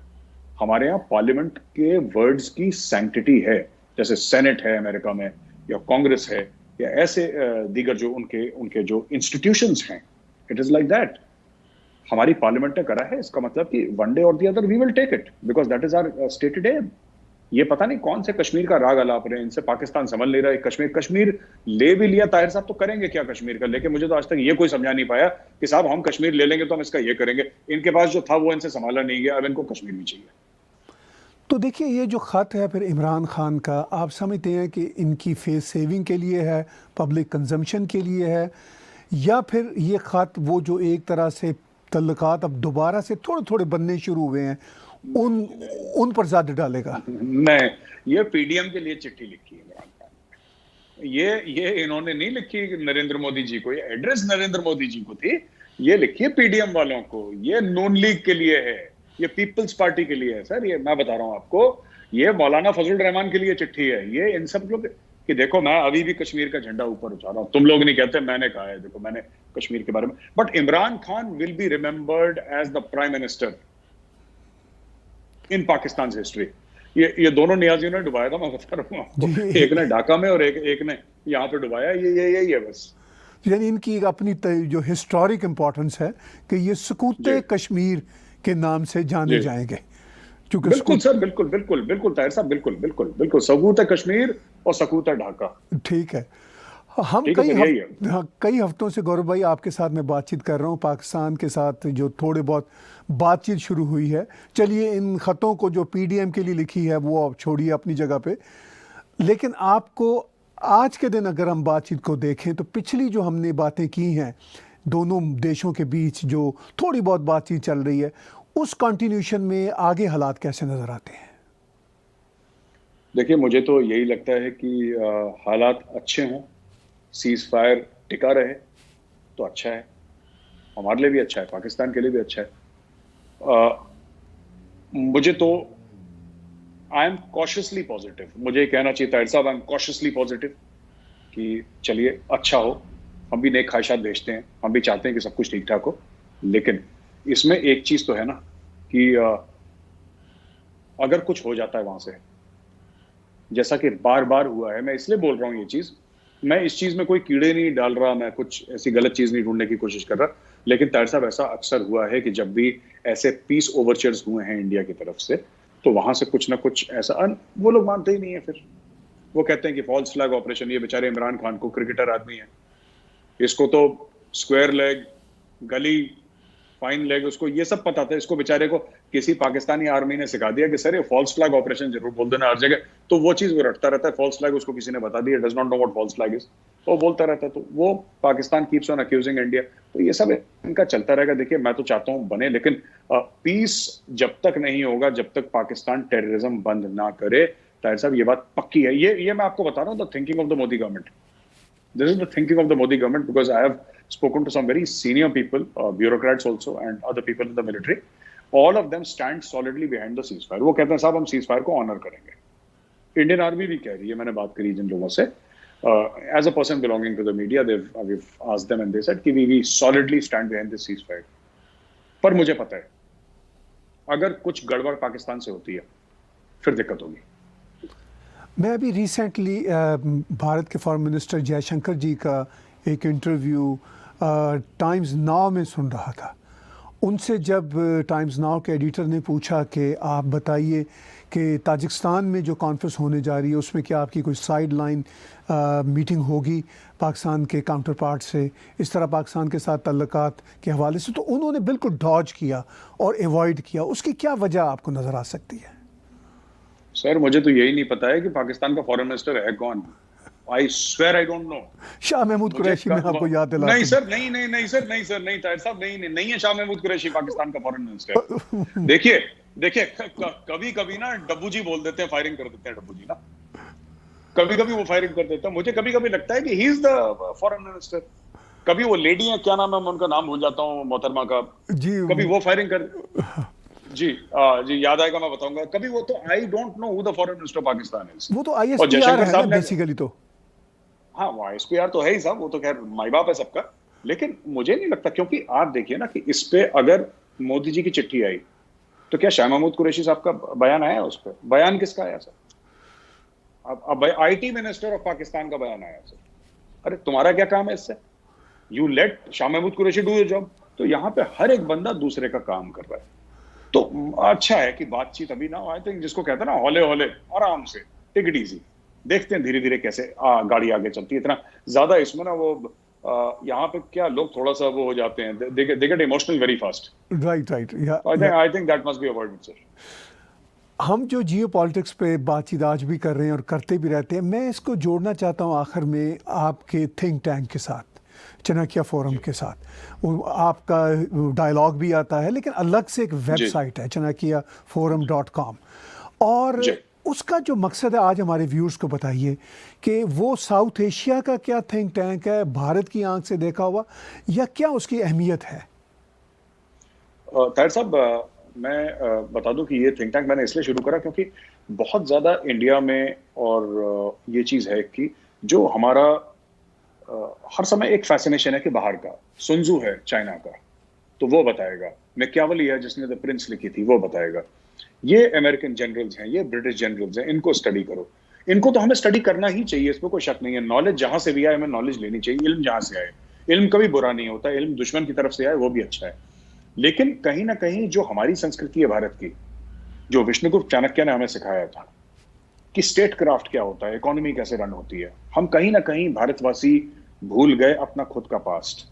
हमारे यहाँ पार्लियामेंट के वर्ड्स की सैंक्टिटी है। जैसे सेनेट है अमेरिका में, या कांग्रेस है, या ऐसे दीगर जो उनके जो इंस्टीट्यूशंस हैं, इट इज लाइक दैट। हमारी पार्लियामेंट ने करा है, इसका मतलब कि वन डे और the other we will take it, because that is our stated aim. ये पता नहीं कौन से कश्मीर का राग अलाप रहे हैं, इनसे पाकिस्तान समझ नहीं रहा है। कश्मीर ले भी लिया ताहिर साहब तो करेंगे क्या कश्मीर का? लेकिन मुझे तो आज तक ये कोई समझा नहीं पाया कि साहब हम कश्मीर ले लेंगे तो हम इसका ये करेंगे। इनके पास जो था वो इनसे संभाला नहीं गया, अब इनको कश्मीर भी चाहिए। तो देखिए ये जो ख़त है फिर इमरान खान का, आप समझते हैं कि इनकी फेस सेविंग के लिए है, पब्लिक कंजम्पशन के लिए है, या फिर ये ख़त वो जो एक तरह से तल्लुकात अब दोबारा से थोड़े थोड़े बनने शुरू हुए हैं उन पर ज़्यादा डालेगा? नहीं, ये पीडीएम के लिए चिट्ठी लिखी है इमरान खान। ये इन्होंने नहीं लिखी नरेंद्र मोदी जी को, ये एड्रेस नरेंद्र मोदी जी को थी। ये लिखी है पीडीएम वालों को। ये नून लीग के लिए है, ये पीपल्स पार्टी के लिए है सर। ये मैं बता रहा हूं आपको, ये मौलाना फजल रहमान के लिए चिट्ठी है। ये इन सब लोग कि देखो मैं अभी भी कश्मीर का झंडा ऊपर उठा रहा हूं, तुम लोग नहीं कहते, मैंने कहा है, देखो मैंने कश्मीर के बारे में। But Imran Khan will be remembered as the prime minister in Pakistan history. ये दोनों नियाजियों ने डुबाया था, मैं बता रहा हूँ आपको। एक ने ढाका में और एक ने यहाँ पे डुबाया। यही है बस। यानी इनकी एक अपनी जो हिस्टोरिक इम्पोर्टेंस है कि ये सकूते कश्मीर के नाम से जाने जाएंगे। बिल्कुल सर, बिल्कुल ताहिर साहब, बिल्कुल सकूत है कश्मीर और सकूत है ढाका। ठीक है। हम ठीक है सर, यही है। कई हफ्तों से गौरव भाई आपके साथ मैं बातचीत कर रहा हूँ। पाकिस्तान के साथ जो थोड़े बहुत बातचीत शुरू हुई है, चलिए इन ख़तों को जो पीडीएम के लिए लिखी है वो आप छोड़िए अपनी जगह पे, लेकिन आपको आज के दिन अगर हम बातचीत को देखें तो पिछली जो हमने बातें की हैं दोनों देशों के बीच जो थोड़ी बहुत बातचीत चल रही है, उस कंटिन्यूशन में आगे हालात कैसे नज़र आते हैं? देखिए, मुझे तो यही लगता है कि हालात अच्छे हों, सीज फायर टिका रहे तो अच्छा है, हमारे लिए भी अच्छा है, पाकिस्तान के लिए भी अच्छा है। मुझे तो आई एम कॉशियसली पॉजिटिव, मुझे कहना चाहिए ताहिर साहब, आई एम कॉशियसली पॉजिटिव कि चलिए अच्छा हो। हम भी नेक ख्वाहिशात भेजते हैं, हम भी चाहते हैं कि सब कुछ ठीक ठाक हो, लेकिन इसमें एक चीज तो है ना कि अगर कुछ हो जाता है वहां से, जैसा कि बार बार हुआ है, मैं इसलिए बोल रहा हूं ये चीज, मैं इस चीज में कोई कीड़े नहीं डाल रहा, मैं कुछ ऐसी गलत चीज नहीं ढूंढने की कोशिश कर रहा, लेकिन ताहिर साहब ऐसा अक्सर हुआ है कि जब भी ऐसे पीस ओवरचर्स हुए हैं इंडिया की तरफ से, तो वहां से कुछ ना कुछ ऐसा वो लोग मानते ही नहीं है। फिर वो कहते हैं कि फॉल्स फ्लैग ऑपरेशन, ये बेचारे इमरान खान को, क्रिकेटर आदमी है, इसको तो स्क्वायर लेग, गली, फाइन लेग, उसको ये सब पता था। इसको बेचारे को किसी पाकिस्तानी आर्मी ने सिखा दिया कि सर ये फॉल्स फ्लैग ऑपरेशन जरूर बोल देना हर जगह, तो वो चीज वो रटता रहता है। फॉल्स फ्लैग उसको किसी ने बता दिया, does not know what false flag is, वो बोलता रहता है। तो वो Pakistan keeps on accusing India, तो ये सब इनका चलता रहेगा। देखिए, मैं तो चाहता हूं बने, लेकिन पीस जब तक नहीं होगा, जब तक पाकिस्तान टेररिज्म बंद ना करे, ताहिर साहब ये बात पक्की है। ये मैं आपको बता रहा हूँ, the thinking of the Modi government, this is the thinking of the Modi government, because I have spoken to some very senior people, bureaucrats also, and other people in the military. All of them stand solidly behind the ceasefire. वो कहते हैं साहब हम ceasefire को honour करेंगे। Indian army भी कह रही है, मैंने बात करी जिन लोगों से, as a person belonging to the media, we've asked them and they said कि we solidly stand behind this ceasefire. पर मुझे पता है अगर कुछ गड़बड़ पाकिस्तान से होती है फिर दिक्कत होगी। मैं अभी रिसेंटली भारत के फॉरेन मिनिस्टर जयशंकर जी का एक इंटरव्यू टाइम्स नाउ में सुन रहा था। उनसे जब टाइम्स नाउ के एडिटर ने पूछा कि आप बताइए कि ताजिकिस्तान में जो कॉन्फ्रेंस होने जा रही है उसमें क्या आपकी कोई साइड लाइन मीटिंग होगी पाकिस्तान के काउंटर पार्ट से, इस तरह पाकिस्तान के साथ ताल्लुकात के हवाले से, तो उन्होंने बिल्कुल डॉज किया और एवॉइड किया। उसकी क्या वजह आपको नज़र आ सकती है? सर मुझे तो यही नहीं पता है कि पाकिस्तान का फॉरेन मिनिस्टर है कौन। I swear I don't know. Shah Mahmood Qureshi, मैं आपको याद दिला। नहीं सर, नहीं सर, ताहिर साहब, नहीं है शाह महमूद कुरैशी पाकिस्तान का फॉरेन मिनिस्टर। देखिए कभी कभी ना डब्बू जी बोल देते हैं, फायरिंग कर देते हैं डब्बू जी ना, कभी कभी वो फायरिंग कर देते हैं। मुझे कभी कभी लगता है कि he is the foreign minister. कभी वो लेडी है, क्या नाम है, मैं उनका नाम भूल जाता हूँ, मोहतरमा का जी, कभी वो फायरिंग कर जी याद आएगा मैं बताऊंगा कभी। वो तो आई don't know who the foreign minister Pakistan is. वो तो आईएसपीआर है ना बेसिकली। तो हाँ, वो आईएसपीआर तो है ही साहब, वो तो खैर माई बाप है सबका, लेकिन मुझे नहीं लगता, क्योंकि आप देखिए ना कि इस पे अगर मोदी जी की चिट्ठी आई तो क्या शाह महमूद कुरैशी साहब का बयान आया उस पर? बयान किसका आया सर? अब आईटी मिनिस्टर ऑफ पाकिस्तान का बयान आया सर। अरे तुम्हारा क्या काम है इससे? You let Shah Mahmood Qureshi do your job. तो यहाँ पे हर एक बंदा दूसरे का काम कर रहा है। तो अच्छा है कि बातचीत अभी ना, आई थिंक जिसको कहते हैं ना हौले हौले, आराम से, टेक इट इजी, देखते हैं धीरे धीरे कैसे गाड़ी आगे चलती है। इतना ज्यादा इसमें ना वो यहाँ पे क्या लोग थोड़ा सा वो हो जाते हैं, they get emotional very fast. Right I think that must be avoided sir. हम जो जियो पॉलिटिक्स पे बातचीत आज भी कर रहे हैं और करते भी रहते हैं, मैं इसको जोड़ना चाहता हूँ आखिर में आपके थिंक टैंक के साथ, चाणक्य फोरम के साथ। वो आपका डायलॉग भी आता है, लेकिन अलग से एक वेबसाइट है chanakyaforum.com, और उसका जो मकसद है आज हमारे व्यूअर्स को बताइए कि वो साउथ एशिया का क्या थिंक टैंक है, भारत की आंख से देखा हुआ, या क्या उसकी अहमियत है? ताहिर साहब, मैं बता दूं कि ये थिंक टैंक मैंने इसलिए शुरू करा क्योंकि बहुत ज़्यादा इंडिया में और ये चीज़ है कि जो हमारा हर समय एक फैसिनेशन है कि बाहर का, सुनजू है चाइना का तो वो बताएगा, मैकियावेली है जिसने द प्रिंस लिखी थी वो बताएगा, ये अमेरिकन जनरल्स हैं, ये ब्रिटिश जनरल्स हैं, इनको स्टडी करो। इनको तो हमें स्टडी करना ही चाहिए, इसमें कोई शक नहीं है। नॉलेज जहां से भी आए हमें नॉलेज लेनी चाहिए, इल्म जहां से आए, इल्म कभी बुरा नहीं होता, इल्म दुश्मन की तरफ से आए वो भी अच्छा है। लेकिन कहीं ना कहीं जो हमारी संस्कृति है भारत की, जो विष्णुगुप्त चाणक्य ने हमें सिखाया था कि स्टेट क्राफ्ट क्या होता है, इकोनॉमी कैसे रन होती है। हम कहीं ना कहीं भारतवासी भूल गए अपना खुद का पास्ट।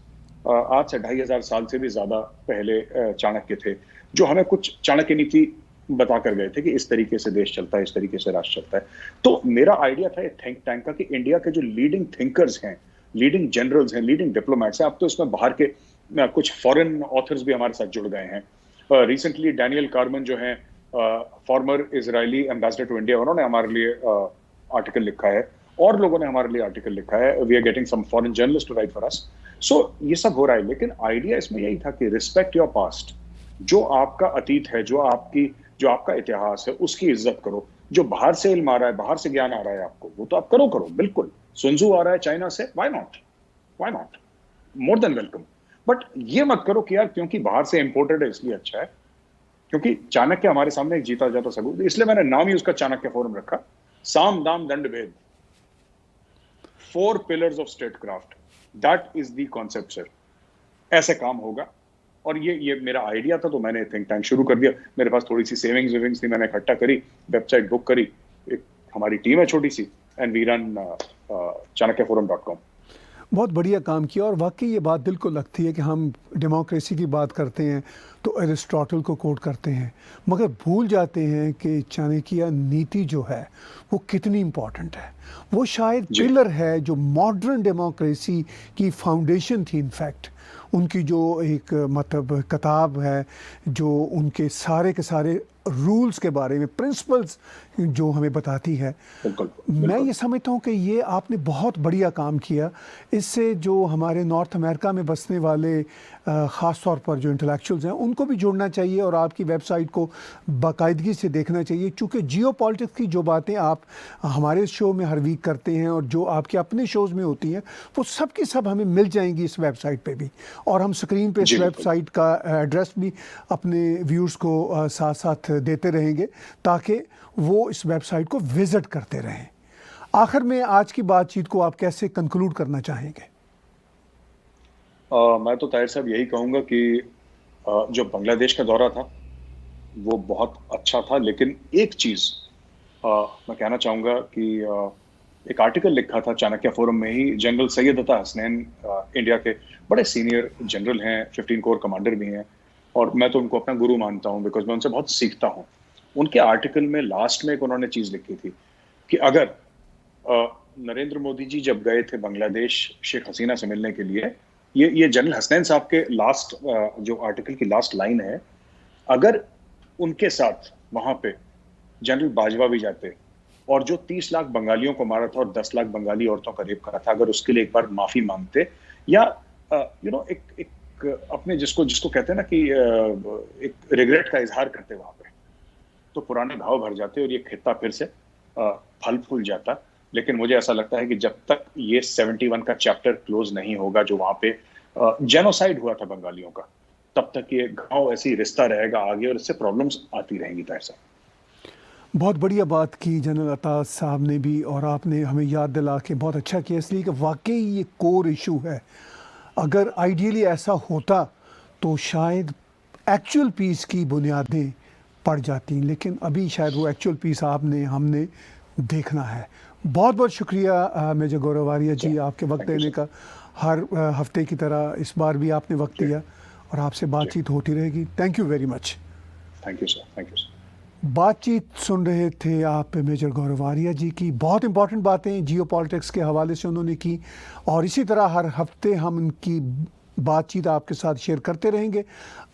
आज से 2500 साल से भी ज्यादा पहले चाणक्य थे, जो हमें कुछ चाणक्य नीति बता कर गए थे कि इस तरीके से देश चलता है, इस तरीके से राष्ट्र चलता है। तो मेरा आइडिया था थिंक टैंक का कि इंडिया के जो लीडिंग थिंकर्स हैं, लीडिंग जनरल्स हैं, लीडिंग डिप्लोमेट्स हैं, अब तो इसमें बाहर के कुछ फॉरेन ऑथर्स भी हमारे साथ जुड़ गए हैं। रिसेंटली डैनियल कार्मन जो हैं, former Israeli ambassador to India, उन्होंने हमारे लिए आर्टिकल लिखा है, और लोगों ने हमारे लिए आर्टिकल लिखा है। We are getting some foreign journalist to write for us. So ये सब हो रहा है, लेकिन आइडिया इसमें यही था कि रिस्पेक्ट योर पास्ट। जो आपका अतीत है, जो आपका इतिहास है, उसकी इज्जत करो। जो बाहर से इल्म आ रहा है, बाहर से ज्ञान आ रहा है आपको, वो तो आप करो बिल्कुल। सुनजू आ रहा है चाइना से, why not, more than welcome. But ये मत करो कि यार क्योंकि बाहर से इंपोर्टेड है इसलिए अच्छा है, क्योंकि चाणक्य हमारे सामने एक जीता जाता सबूत। इसलिए मैंने नाम ही उसका चाणक्य फोरम रखा। साम दाम दंड भेद, 4 pillars of state craft, that is the concept sir. ऐसे काम होगा। और ये मेरा आइडिया था, तो मैंने थिंक टैंक शुरू कर दिया। मेरे पास थोड़ी सी सेविंग्स थी, मैंने इकट्ठा करी, वेबसाइट बुक करी, एक हमारी टीम है छोटी सी, एंड वी रन chanakyaforum.com। बहुत बढ़िया काम किया, और वाकई ये बात दिल को लगती है कि हम डेमोक्रेसी की बात करते हैं तो एरिस्टोटल को कोट करते हैं, मगर भूल जाते हैं कि चाणक्य नीति जो है वो कितनी इम्पॉर्टेंट है। वो शायद पिलर है जो मॉडर्न डेमोक्रेसी की फाउंडेशन थी। इनफैक्ट उनकी जो एक मतलब किताब है, जो उनके सारे के सारे रूल्स के बारे में, प्रिंसिपल्स जो हमें बताती है। मैं ये समझता हूँ कि ये आपने बहुत बढ़िया काम किया। इससे जो हमारे नॉर्थ अमेरिका में बसने वाले ख़ास तौर पर जो इंटेलेक्चुअल्स हैं, उनको भी जुड़ना चाहिए और आपकी वेबसाइट को बाकायदगी से देखना चाहिए, क्योंकि जियो पॉलिटिक्स की जो बातें आप हमारे शो में हर वीक करते हैं और जो आपके अपने शोज़ में होती हैं, वो सब की सब हमें मिल जाएंगी इस वेबसाइट पे भी। और हम स्क्रीन पे इस वेबसाइट का एड्रेस भी अपने व्यूअर्स को साथ साथ देते रहेंगे, ताकि वो इस वेबसाइट को विज़िट करते रहें। आखिर में आज की बातचीत को आप कैसे कंक्लूड करना चाहेंगे? मैं तो ताहिर साहब यही कहूँगा कि जो बांग्लादेश का दौरा था वो बहुत अच्छा था, लेकिन एक चीज़ मैं कहना चाहूँगा कि एक आर्टिकल लिखा था चाणक्य फोरम में ही, जनरल सैयद अता हसनैन इंडिया के बड़े सीनियर जनरल हैं, 15 कोर कमांडर भी हैं, और मैं तो उनको अपना गुरु मानता हूँ, बिकॉज मैं उनसे बहुत सीखता हूँ। उनके आर्टिकल में लास्ट में एक उन्होंने चीज़ लिखी थी कि अगर नरेंद्र मोदी जी जब गए थे बांग्लादेश शेख हसीना से मिलने के लिए, ये जनरल हसनैन साहब के लास्ट जो आर्टिकल की लास्ट लाइन है, अगर उनके साथ वहां पे जनरल बाजवा भी जाते और जो 30 लाख बंगालियों को मारा था और 10 लाख बंगाली औरतों का रेप करा था, अगर उसके लिए एक बार माफी मांगते, या एक अपने जिसको कहते हैं ना कि एक रिग्रेट का इजहार करते वहां पे, तो पुराने घाव भर जाते और ये खित्ता फिर से फल फूल जाता। लेकिन मुझे ऐसा लगता है कि जब तक ये 71 का चैप्टर क्लोज नहीं होगा, जो वहां पे जेनोसाइड हुआ था बंगालियों का, तब तक ये घाव ऐसी रिश्ता रहेगा आगे और इससे प्रॉब्लम्स आती रहेंगी। ताहिर साहब बहुत बढ़िया बात की जनरल अता साहब ने भी, और आपने हमें याद दिला के बहुत अच्छा किया, इसलिए कि वाकई ये कोर इशू है। अगर आइडियली ऐसा होता तो शायद एक्चुअल पीस की बुनियादें पड़ जाती, लेकिन अभी शायद वो एक्चुअल पीस हमने देखना है। बहुत बहुत शुक्रिया मेजर गौरवारिया जी, आपके वक्त देने का। हर हफ्ते की तरह इस बार भी आपने वक्त दिया, और आपसे बातचीत होती रहेगी। Thank you very much. Thank you sir, thank you sir. बातचीत सुन रहे थे आप मेजर गौरवारिया जी की। बहुत इंपॉर्टेंट बातें जियो पॉलिटिक्स के हवाले से उन्होंने की, और इसी तरह हर हफ्ते हम उनकी बातचीत आपके साथ शेयर करते रहेंगे।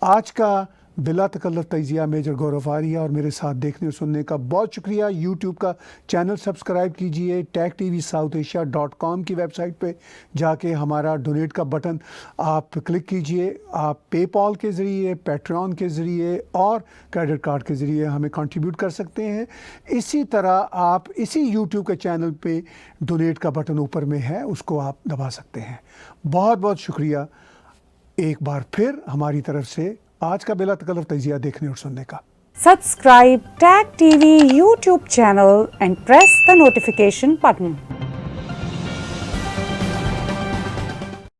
आज का बिला तकल्लुफ़ तजिया मेजर गौरवारिया और मेरे साथ देखने और सुनने का बहुत शुक्रिया। यूट्यूब का चैनल सब्सक्राइब कीजिए। TechTVSouthAsia.com की वेबसाइट पे जाके हमारा डोनेट का बटन आप क्लिक कीजिए। आप पेपॉल के ज़रिए, पैट्रॉन के ज़रिए और क्रेडिट कार्ड के ज़रिए हमें कंट्रीब्यूट कर सकते हैं। इसी तरह आप इसी यूट्यूब के चैनल पे डोनेट का बटन ऊपर में है, उसको आप दबा सकते हैं। बहुत बहुत शुक्रिया एक बार फिर हमारी तरफ से आज का बिला तकल्लुफ़ तजिया देखने और सुनने का। Subscribe Tech TV YouTube channel and press the notification button.